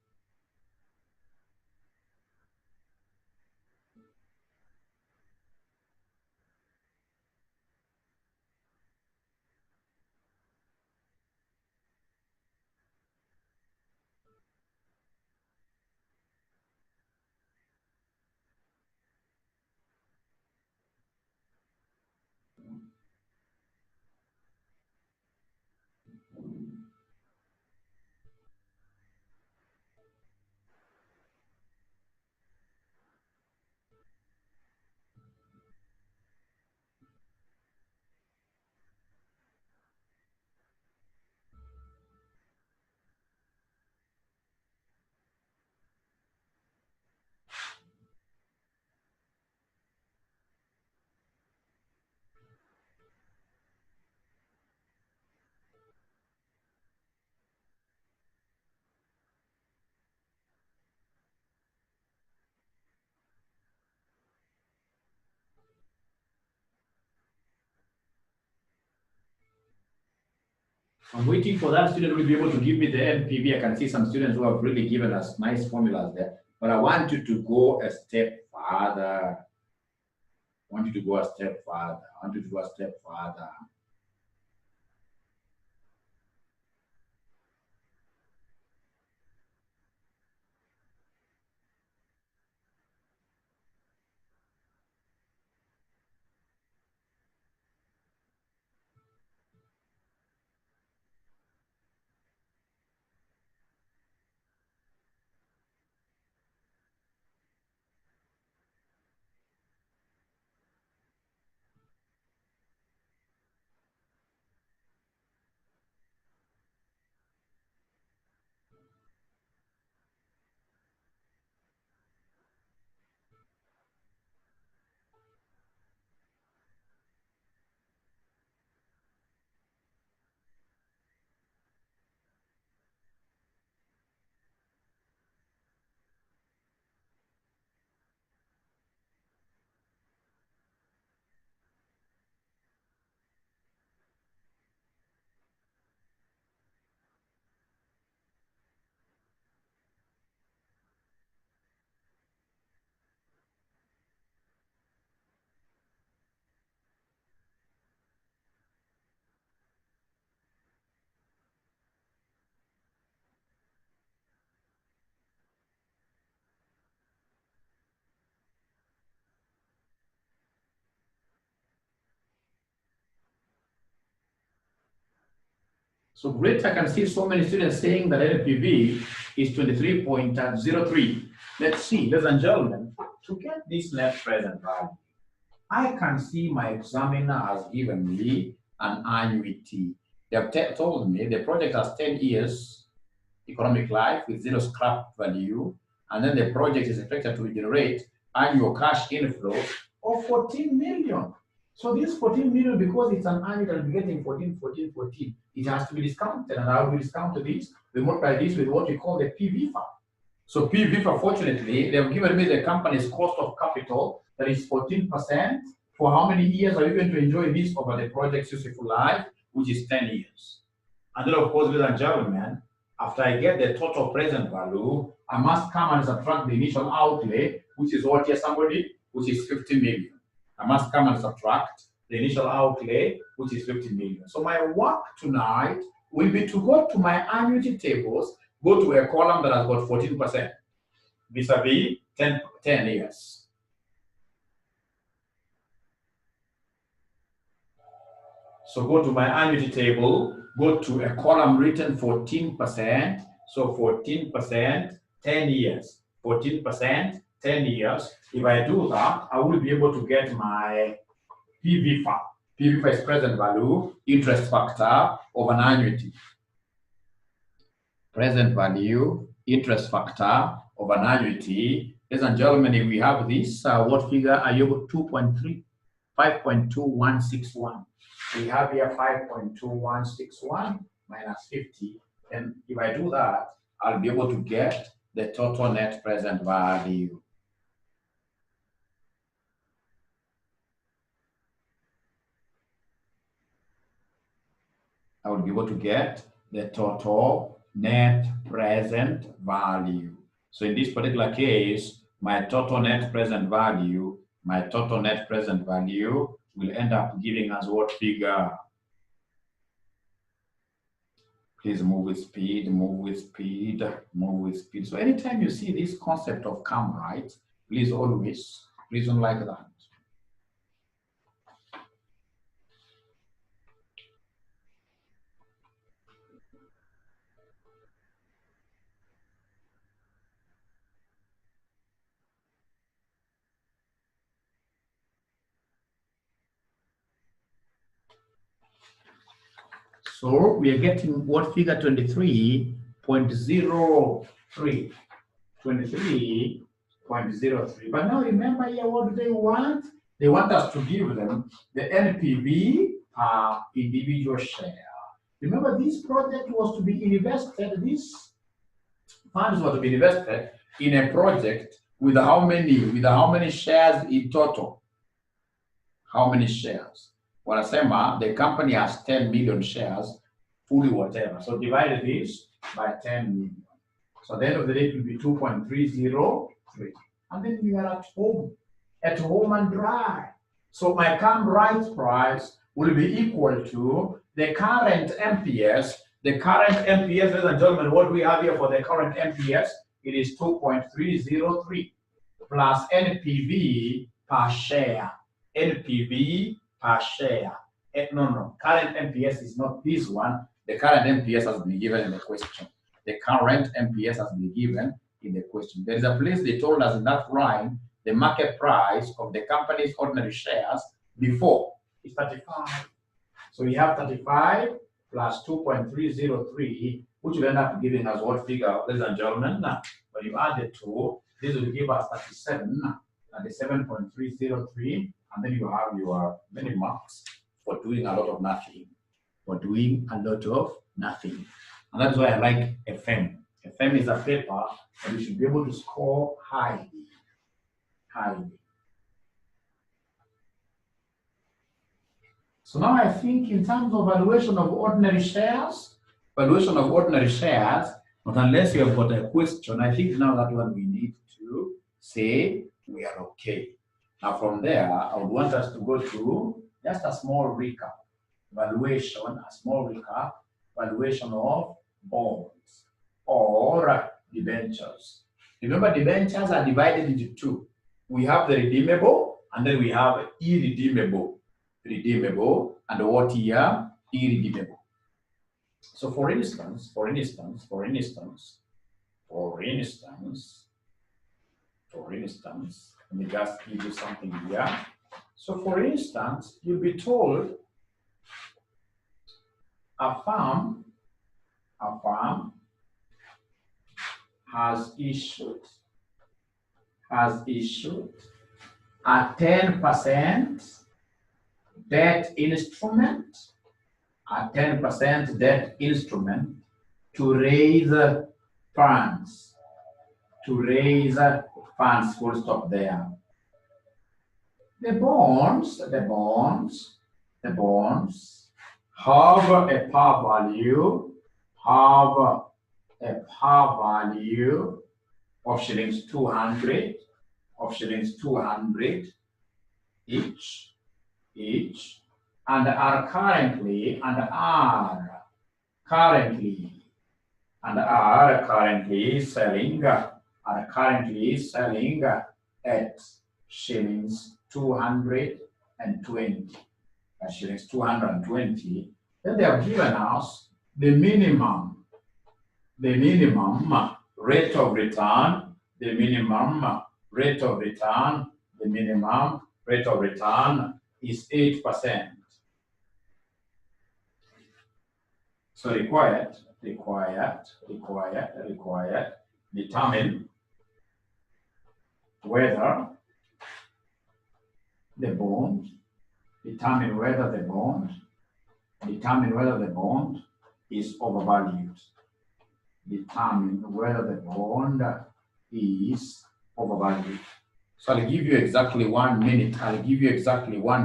S1: I'm waiting for that student who will be able to give me the NPV. I can see some students who have really given us nice formulas there, but I want you to go a step further. I want you to go a step further. So great, I can see so many students saying that NPV is 23.03. Let's see, ladies and gentlemen, to get this net present value, I can see my examiner has given me an annuity. They have told me the project has 10 years economic life with zero scrap value, and then the project is expected to generate annual cash inflow of 14 million. So this 14 million, because it's an annual, I'll be getting 14, 14, 14. It has to be discounted, and I will discount this. We multiply this with what we call the PVFA. So PVFA, fortunately, they've given me the company's cost of capital, that is 14%. For how many years are you going to enjoy this over the project's useful life, which is 10 years? And then, of course, ladies and gentlemen, after I get the total present value, I must come and subtract the initial outlay, which is what here, somebody, which is 50 million. I must come and subtract the initial outlay, which is 50 million. So my work tonight will be to go to my annuity tables, go to a column that has got 14%, vis-a-vis 10 years. So go to my annuity table, go to a column written 14%. So 14%, 10 years. 14%, 10 years. If I do that, I will be able to get my PVFA. PVFA is present value, interest factor of an annuity. Present value, interest factor of an annuity. Ladies and gentlemen, if we have this, what figure are you? 2.3, 5.2161. We have here 5.2161 minus 50. And if I do that, I'll be able to get the total net present value. I will be able to get the total net present value. So in this particular case, my total net present value will end up giving us what figure? Please move with speed, move with speed, move with speed. So anytime you see this concept of come right, please always reason like that. So we are getting what figure? 23.03. 23.03. But now remember here, what do they want? They want us to give them the NPV per individual share. Remember, this project was to be invested, these funds were to be invested in a project with how many shares in total? How many shares? Wanasema the company has 10 million shares, fully whatever. So divide this by 10 million. So at the end of the day, it will be 2.303. And then you are at home and dry. So my come right price will be equal to the current MPS. The current MPS, ladies and gentlemen, what we have here for the current MPS, it is 2.303 plus NPV per share. NPV per share. No. Current MPS is not this one. The current MPS has been given in the question. The current MPS has been given in the question. There is a place they told us in that line, the market price of the company's ordinary shares before is 35. So we have 35 plus 2.303, which will end up giving us what figure, ladies and gentlemen? Now, when you add the two, this will give us 37.303, and then you have your many marks for doing a lot of nothing. And that's why I like FM. FM is a paper that you should be able to score highly. So now I think in terms of valuation of ordinary shares, not unless you have got a question, I think now that one we need to say we are okay. Now from there, I would want us to go through just a small recap. Valuation of bonds or debentures. Remember, debentures are divided into two. We have the redeemable, and then we have irredeemable. Redeemable, and what here? Irredeemable. So for instance, let me just give you something here. So for instance, you'll be told a firm has issued a 10% debt instrument, to raise funds, full stop there. The bonds have a par value of shillings 200 each, and are currently selling at shillings 220. Then they have given us the minimum rate of return, the minimum rate of return is 8%. So required, determine whether the bond is overvalued. So I'll give you exactly 1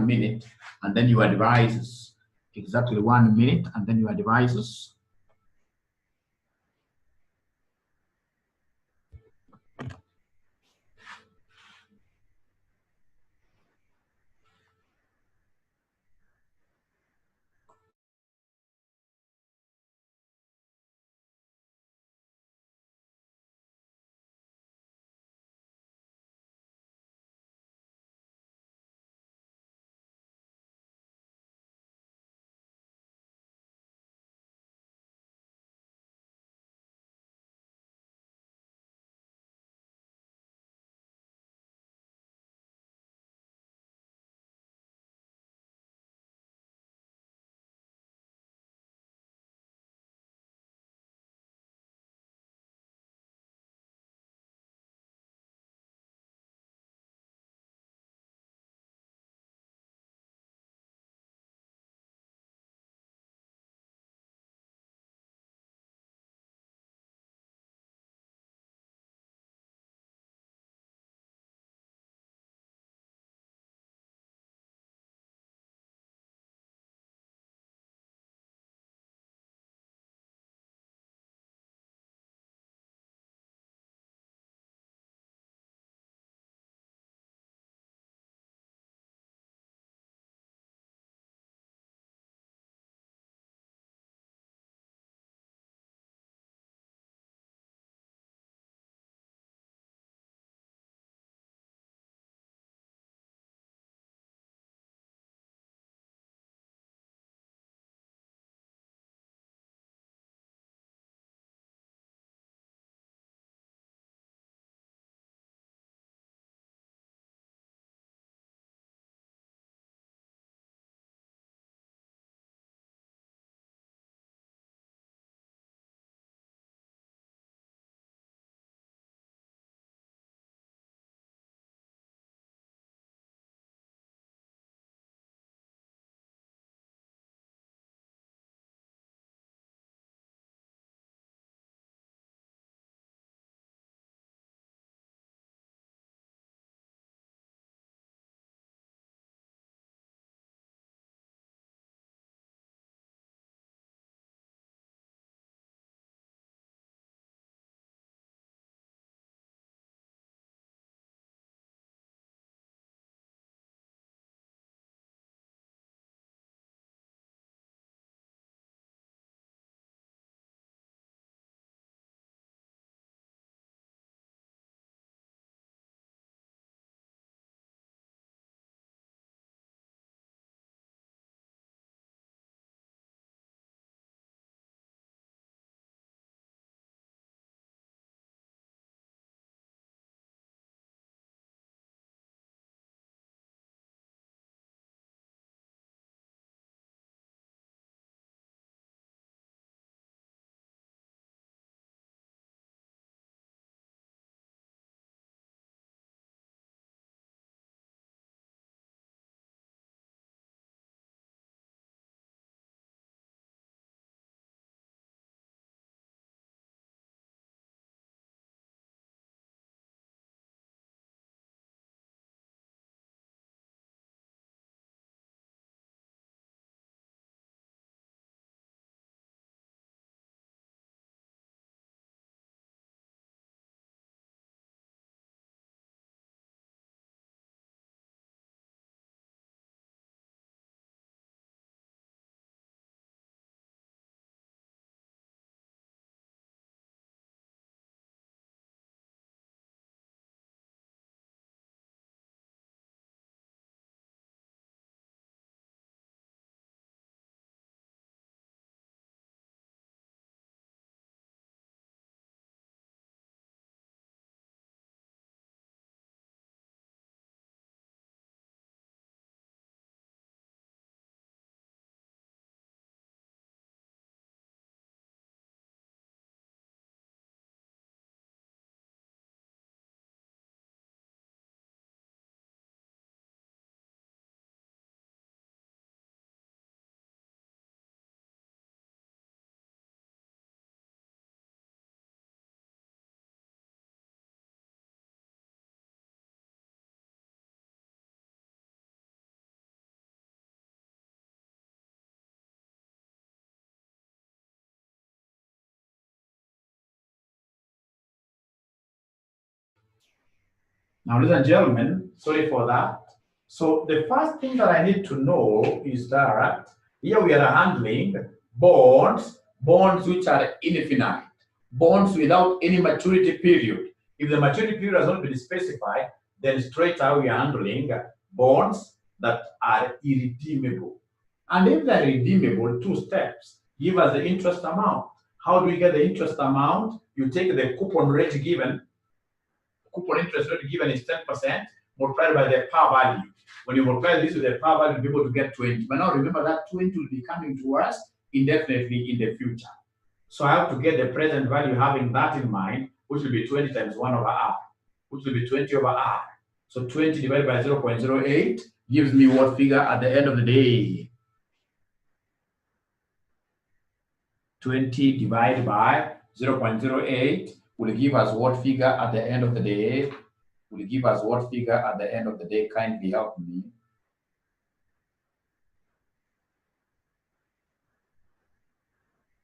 S1: minute. And then you advise us. Exactly 1 minute, and then you advise us. Now, ladies and gentlemen, sorry for that. So the first thing that I need to know is that here we are handling bonds which are infinite, bonds without any maturity period. If the maturity period has not been specified, then straight away we are handling bonds that are irredeemable. And if they're redeemable, two steps. Give us the interest amount. How do we get the interest amount? You take the coupon rate given. Coupon interest rate given is 10% multiplied by the par value. When you multiply this with the par value, you'll be able to get 20. But now remember that 20 will be coming to us indefinitely in the future. So I have to get the present value having that in mind, which will be 20 times 1 over r, which will be 20 over r. So 20 divided by 0.08 gives me what figure at the end of the day? 20 divided by 0.08 will give us what figure at the end of the day? Will give us what figure at the end of the day? Kindly help me.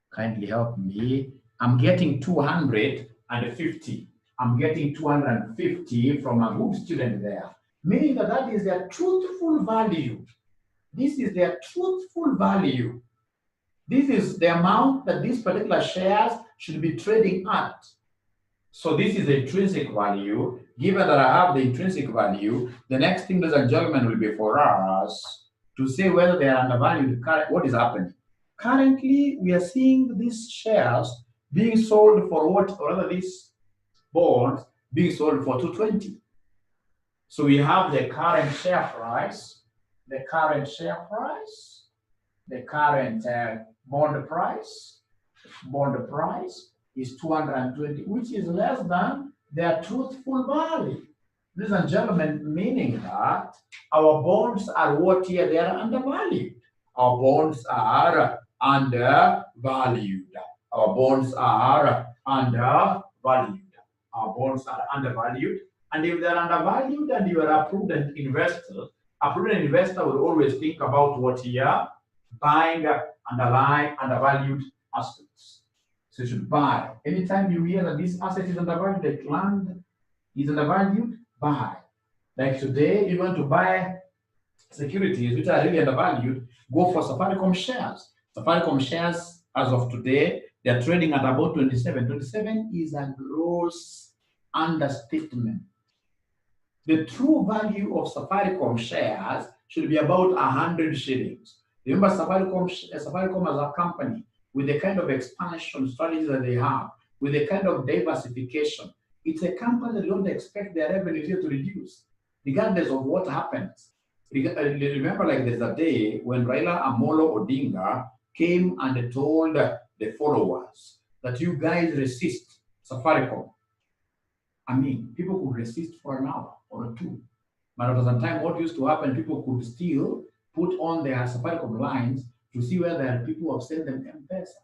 S1: Kindly help me. I'm getting 250. I'm getting 250 from a good student there, meaning that that is their truthful value. This is their truthful value. This is the amount that these particular shares should be trading at. So this is the intrinsic value. Given that I have the intrinsic value, the next thing, ladies and gentlemen, will be for us to say whether they are undervalued. What is happening? Currently, we are seeing these shares being sold for what, or rather these bonds being sold for 220. So we have the current share price, the current bond price is 220, which is less than their truthful value. Ladies and gentlemen, meaning that our bonds are what here? They are undervalued. Our bonds are undervalued. Our bonds are undervalued. Our bonds are undervalued. And if they're undervalued and you are a prudent investor will always think about what here? Buying undervalued assets. So you should buy. Anytime you hear that this asset is undervalued, like land is undervalued, buy. Like today, you want to buy securities which are really undervalued, go for Safaricom shares. Safaricom shares, as of today, they are trading at about 27. 27 is a gross understatement. The true value of Safaricom shares should be about 100 shillings. Remember, Safaricom as a company, with the kind of expansion strategies that they have, with the kind of diversification, it's a company that don't expect their revenue here to reduce, regardless of what happens. Remember, like there's a day when Raila Amolo Odinga came and told the followers that you guys resist Safaricom. I mean, people could resist for an hour or two. But at the time, what used to happen, people could still put on their Safaricom lines to see whether people have sent them M-Pesa.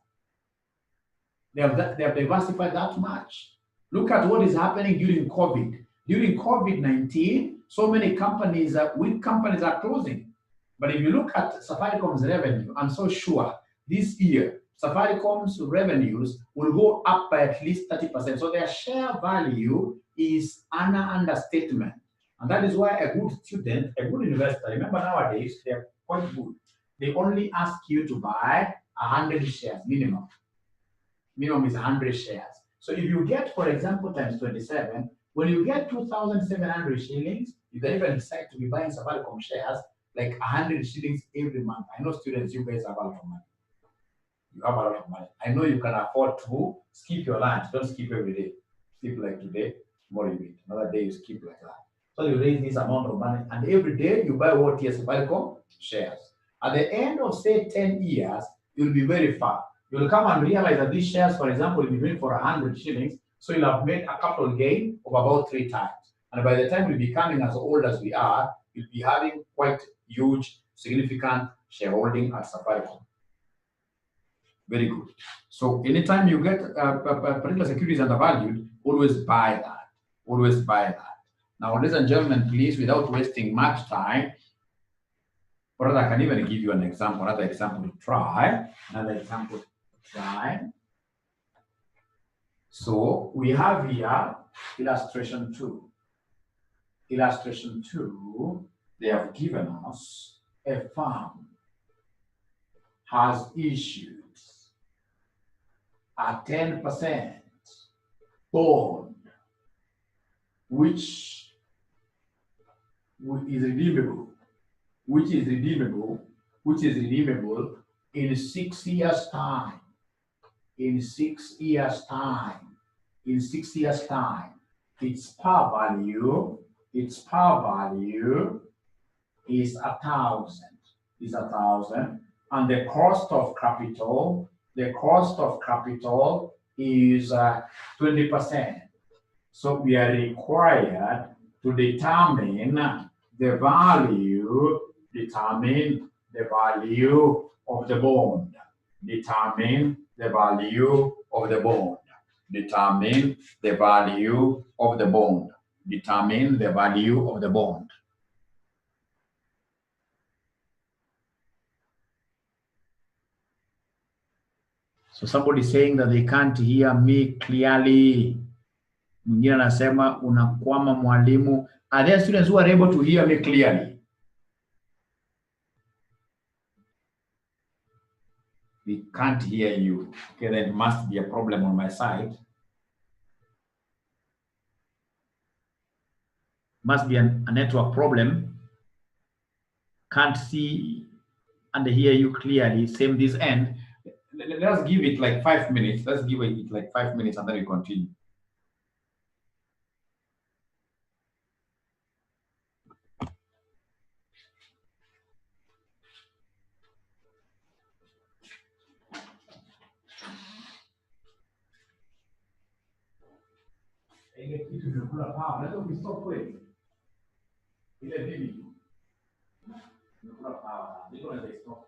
S1: They have diversified that much. Look at what is happening during COVID. During COVID-19, so many companies, weak companies are closing. But if you look at Safaricom's revenue, I'm so sure this year, Safaricom's revenues will go up by at least 30%. So their share value is an understatement. And that is why a good student, a good investor, remember nowadays, they're quite good. They only ask you to buy 100 shares minimum. Minimum is 100 shares. So if you get, for example, times 27, when you get 2,700 shillings, you can even decide to be buying Safaricom shares like 100 shillings every month. I know students, you guys have a lot of money. You have a lot of money. I know you can afford to skip your lunch. Don't skip every day. Skip like today, tomorrow you eat. Another day you skip like that. So you raise this amount of money, and every day you buy what here? Safaricom shares. At the end of, say, 10 years, you'll be very far. You'll come and realize that these shares, for example, will be made for 100 shillings. So you'll have made a capital gain of about 3 times. And by the time we'll be becoming as old as we are, you'll be having quite huge, significant shareholding at Safaricom. Very good. So anytime you get particular securities undervalued, always buy that. Always buy that. Now, ladies and gentlemen, please, without wasting much time, or rather, I can even give you an example, another example to try. So we have here illustration 2. Illustration 2, they have given us a firm has issued a 10% bond which is redeemable, in 6 years' time. In 6 years' time. In 6 years' time. Its par value is 1,000. And the cost of capital is 20%. So we are required to determine the value of the bond. Determine the value of the bond. Determine the value of the bond. Determine the value of the bond. So somebody saying that they can't hear me clearly. Mwingine anasema unakwama mwalimu. Are there students who are able to hear me clearly? We can't hear you. Okay, there must be a problem on my side. Must be a network problem. Can't see and hear you clearly. Same this end. Let's give it like 5 minutes. Let's give it like 5 minutes and then we continue. Ile kitu kimekula power. Naweza ukistop kweli. Ile bibi. Kimekula power. Ndio naweza stop.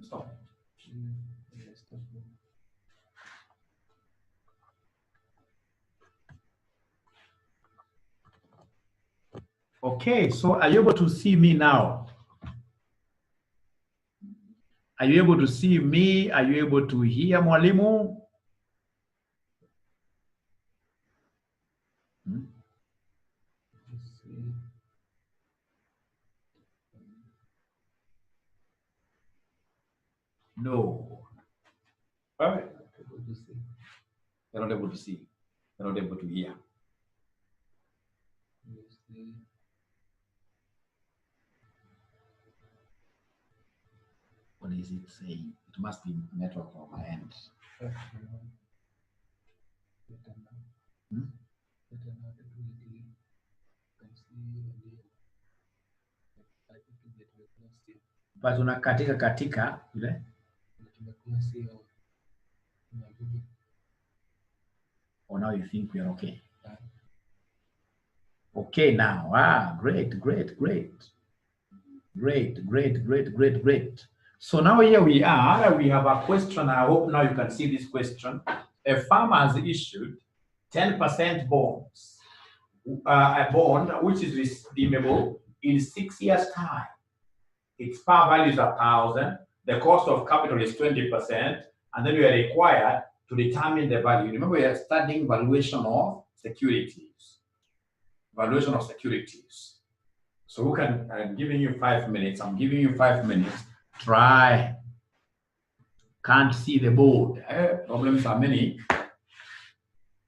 S1: Stop. Okay, so are you able to see me now? Are you able to see me? Are you able to hear mwalimu? No. Right. They're not able to see. They're not able to hear. What is it saying? It must be network on my end. Hmm? But unakatika katika ile. Or now you think we are okay? Okay now. Ah, great. Great, great, great, great, great. So now here we are. We have a question. I hope now you can see this question. A farmer has issued 10% bonds, a bond which is redeemable in 6 years' time. Its par value is 1,000. The cost of capital is 20%, and then you are required to determine the value. Remember, we are studying valuation of securities. Valuation of securities. So who can, I'm giving you 5 minutes. I'm giving you 5 minutes. Try. Can't see the board. Problems are many.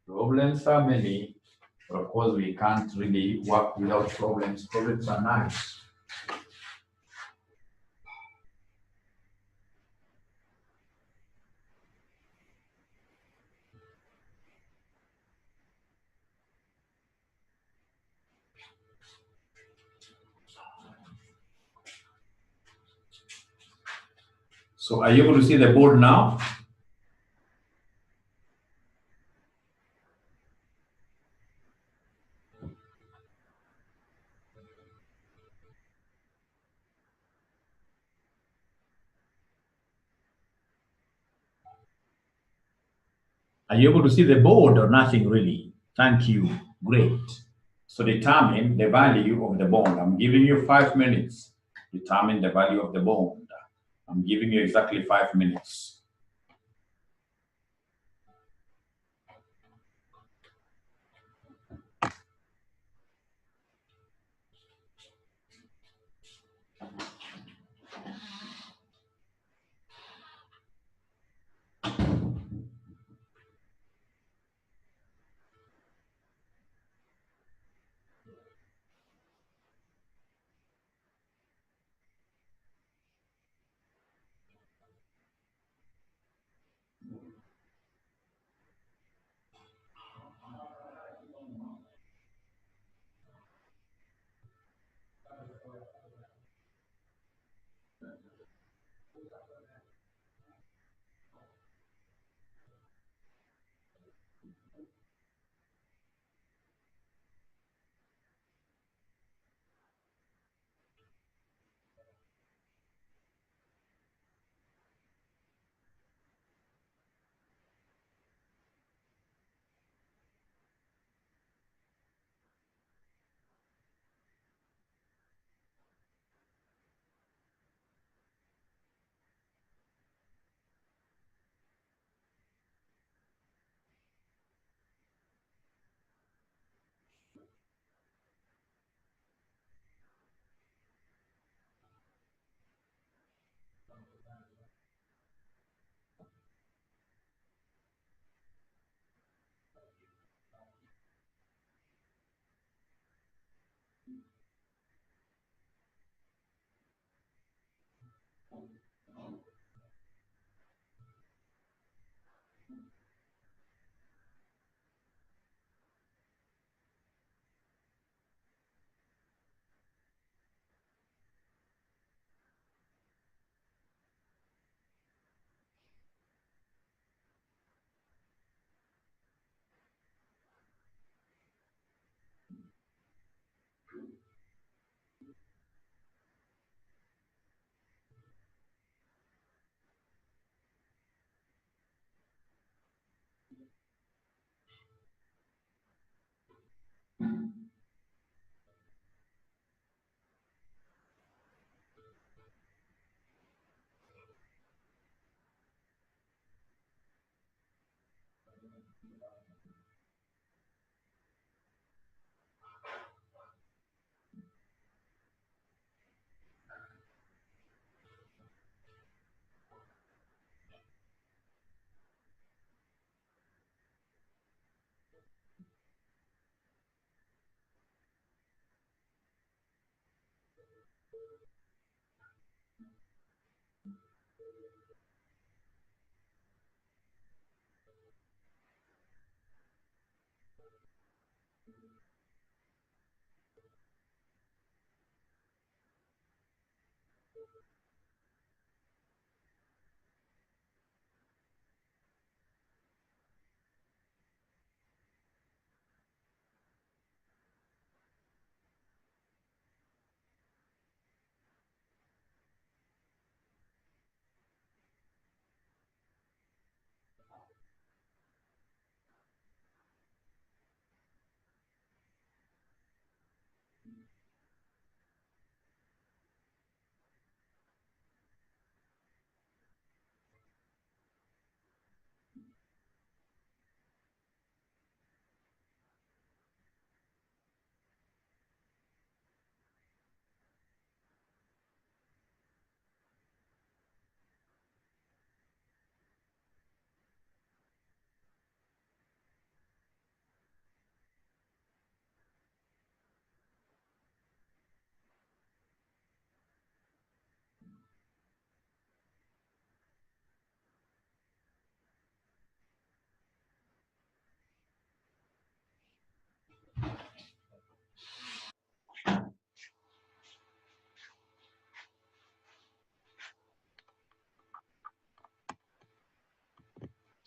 S1: Problems are many. But of course, we can't really work without problems. Problems are nice. So are you able to see the board now? Are you able to see the board or nothing really? Thank you. Great. So determine the value of the bond. I'm giving you 5 minutes. Determine the value of the bond. I'm giving you exactly 5 minutes.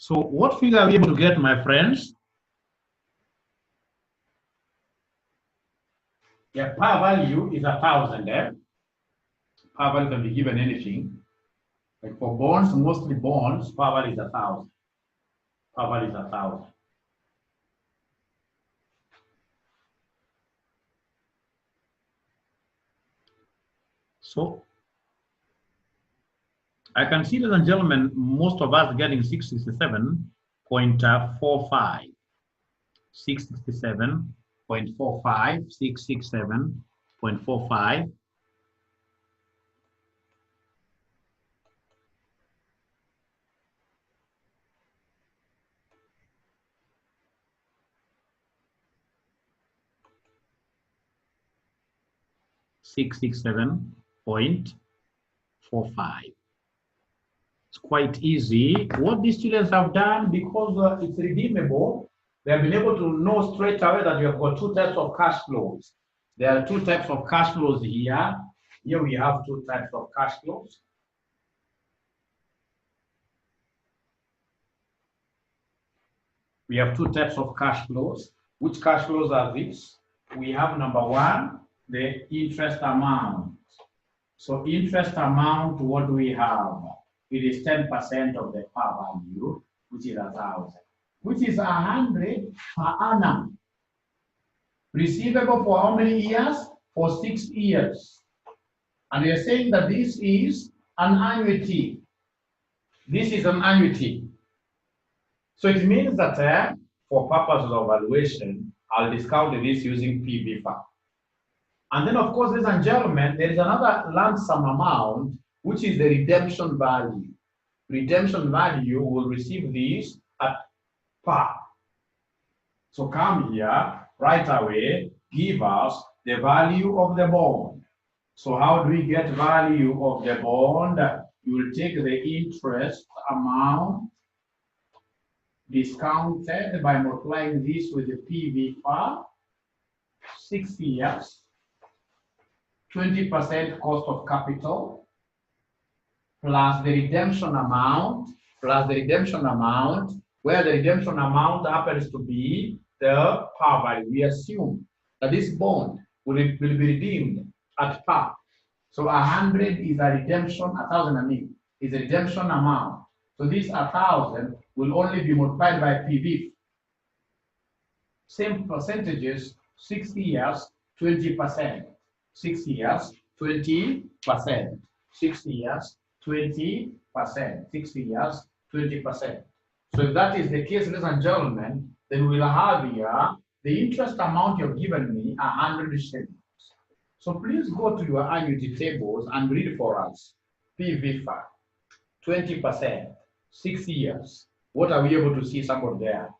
S1: So what figure are we able to get, my friends? Yeah, par value is 1,000. Par value can be given anything. Like for bonds, mostly bonds, par value is 1,000. Par value is 1,000. So I can see, ladies and gentlemen, most of us getting 667.45. 667.45, 667.45. .45. It's quite easy. What these students have done, because it's redeemable, they have been able to know straight away that you have got two types of cash flows. There are two types of cash flows here. Here we have two types of cash flows. We have two types of cash flows. Which cash flows are these? We have number one, the interest amount. So interest amount, what do we have? It is 10% of the par value, which is 1,000, which is 100 per annum. Receivable for how many years? For 6 years. And we are saying that this is an annuity. This is an annuity. So it means that for purposes of valuation, I'll discount this using PVFA. And then, of course, ladies and gentlemen, there is another lump sum amount, which is the redemption value. Redemption value will receive this at par. So come here, right away, give us the value of the bond. So how do we get value of the bond? You will take the interest amount discounted by multiplying this with the PVFA, 6 years, 20% cost of capital, plus the redemption amount, where the redemption amount happens to be the par value. We assume that this bond will be redeemed at par. So 100 is a redemption, 1,000 I mean, is a redemption amount. So this 1,000 will only be multiplied by PV. Same percentages, 6 years, 20%. 6 years, 20%. 6 years, 20%. 6 years, 20%. So if that is the case, ladies and gentlemen, then we'll have here the interest amount you've given me, 100 shillings. So please go to your annuity tables and read for us. PVFA, 20%, 6 years. What are we able to see somebody there?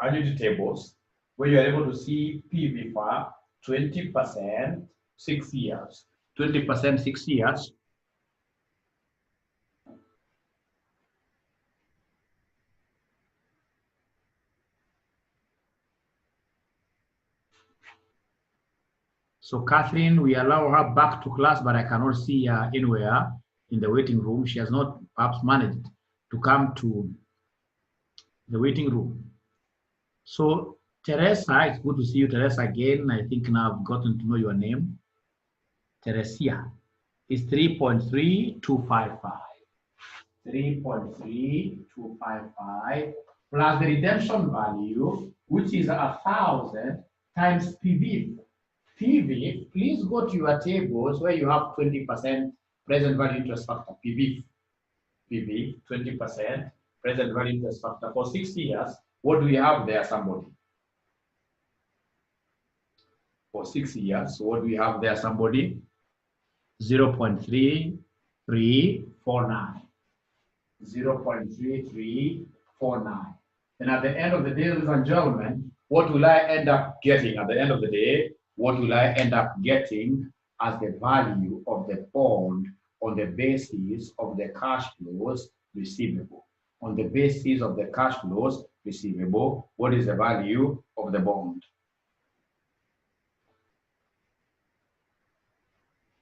S1: Annuity tables, where you are able to see PVFA, 20%, 6 years. 20%, 6 years. So Catherine, we allow her back to class, but I cannot see her anywhere in the waiting room. She has not perhaps managed to come to the waiting room. So Teresa, it's good to see you, Teresa, again. I think now I've gotten to know your name. Teresia is 3.3255. 3.3255 plus the redemption value, which is 1,000 times PV. PV, please go to your tables where you have 20% present value interest factor, PV. PV, 20% present value interest factor for 6 years. What do we have there, somebody? For 6 years, what do we have there, somebody? 0.3349. 0.3349. And at the end of the day, ladies and gentlemen, what will I end up getting at the end of the day? What will I end up getting as the value of the bond on the basis of the cash flows receivable? On the basis of the cash flows receivable, what is the value of the bond?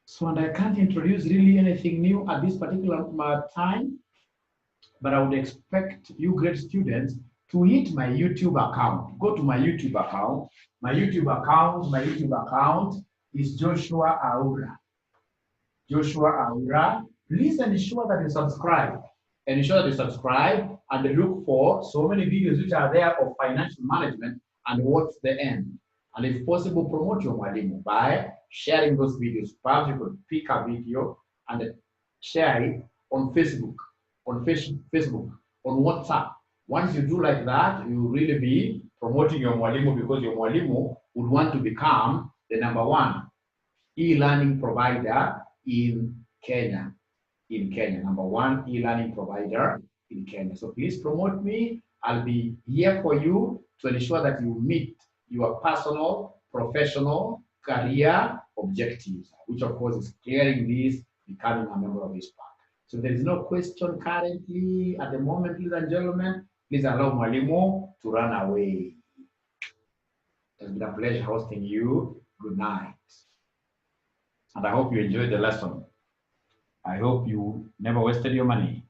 S1: So, and I can't introduce really anything new at this particular time, but I would expect you great students to hit my YouTube account. Go to my YouTube account. My YouTube account is Joshua Aura. Joshua Aura. Please ensure that you subscribe. Ensure that you subscribe and look for so many videos which are there of financial management and what's the end. And if possible, promote your mwalimu by sharing those videos. Perhaps you could pick a video and share it on Facebook, on WhatsApp. Once you do like that, you will really be promoting your mwalimu, because your mwalimu would want to become the #1 e-learning provider in Kenya. #1 e-learning provider in Kenya. So please promote me. I'll be here for you to ensure that you meet your personal, professional, career objectives, which of course is clearing this, becoming a member of this pack. So there is no question currently at the moment, ladies and gentlemen. Please allow mwalimu to run away. It's been a pleasure hosting you. Good night. And I hope you enjoyed the lesson. I hope you never wasted your money.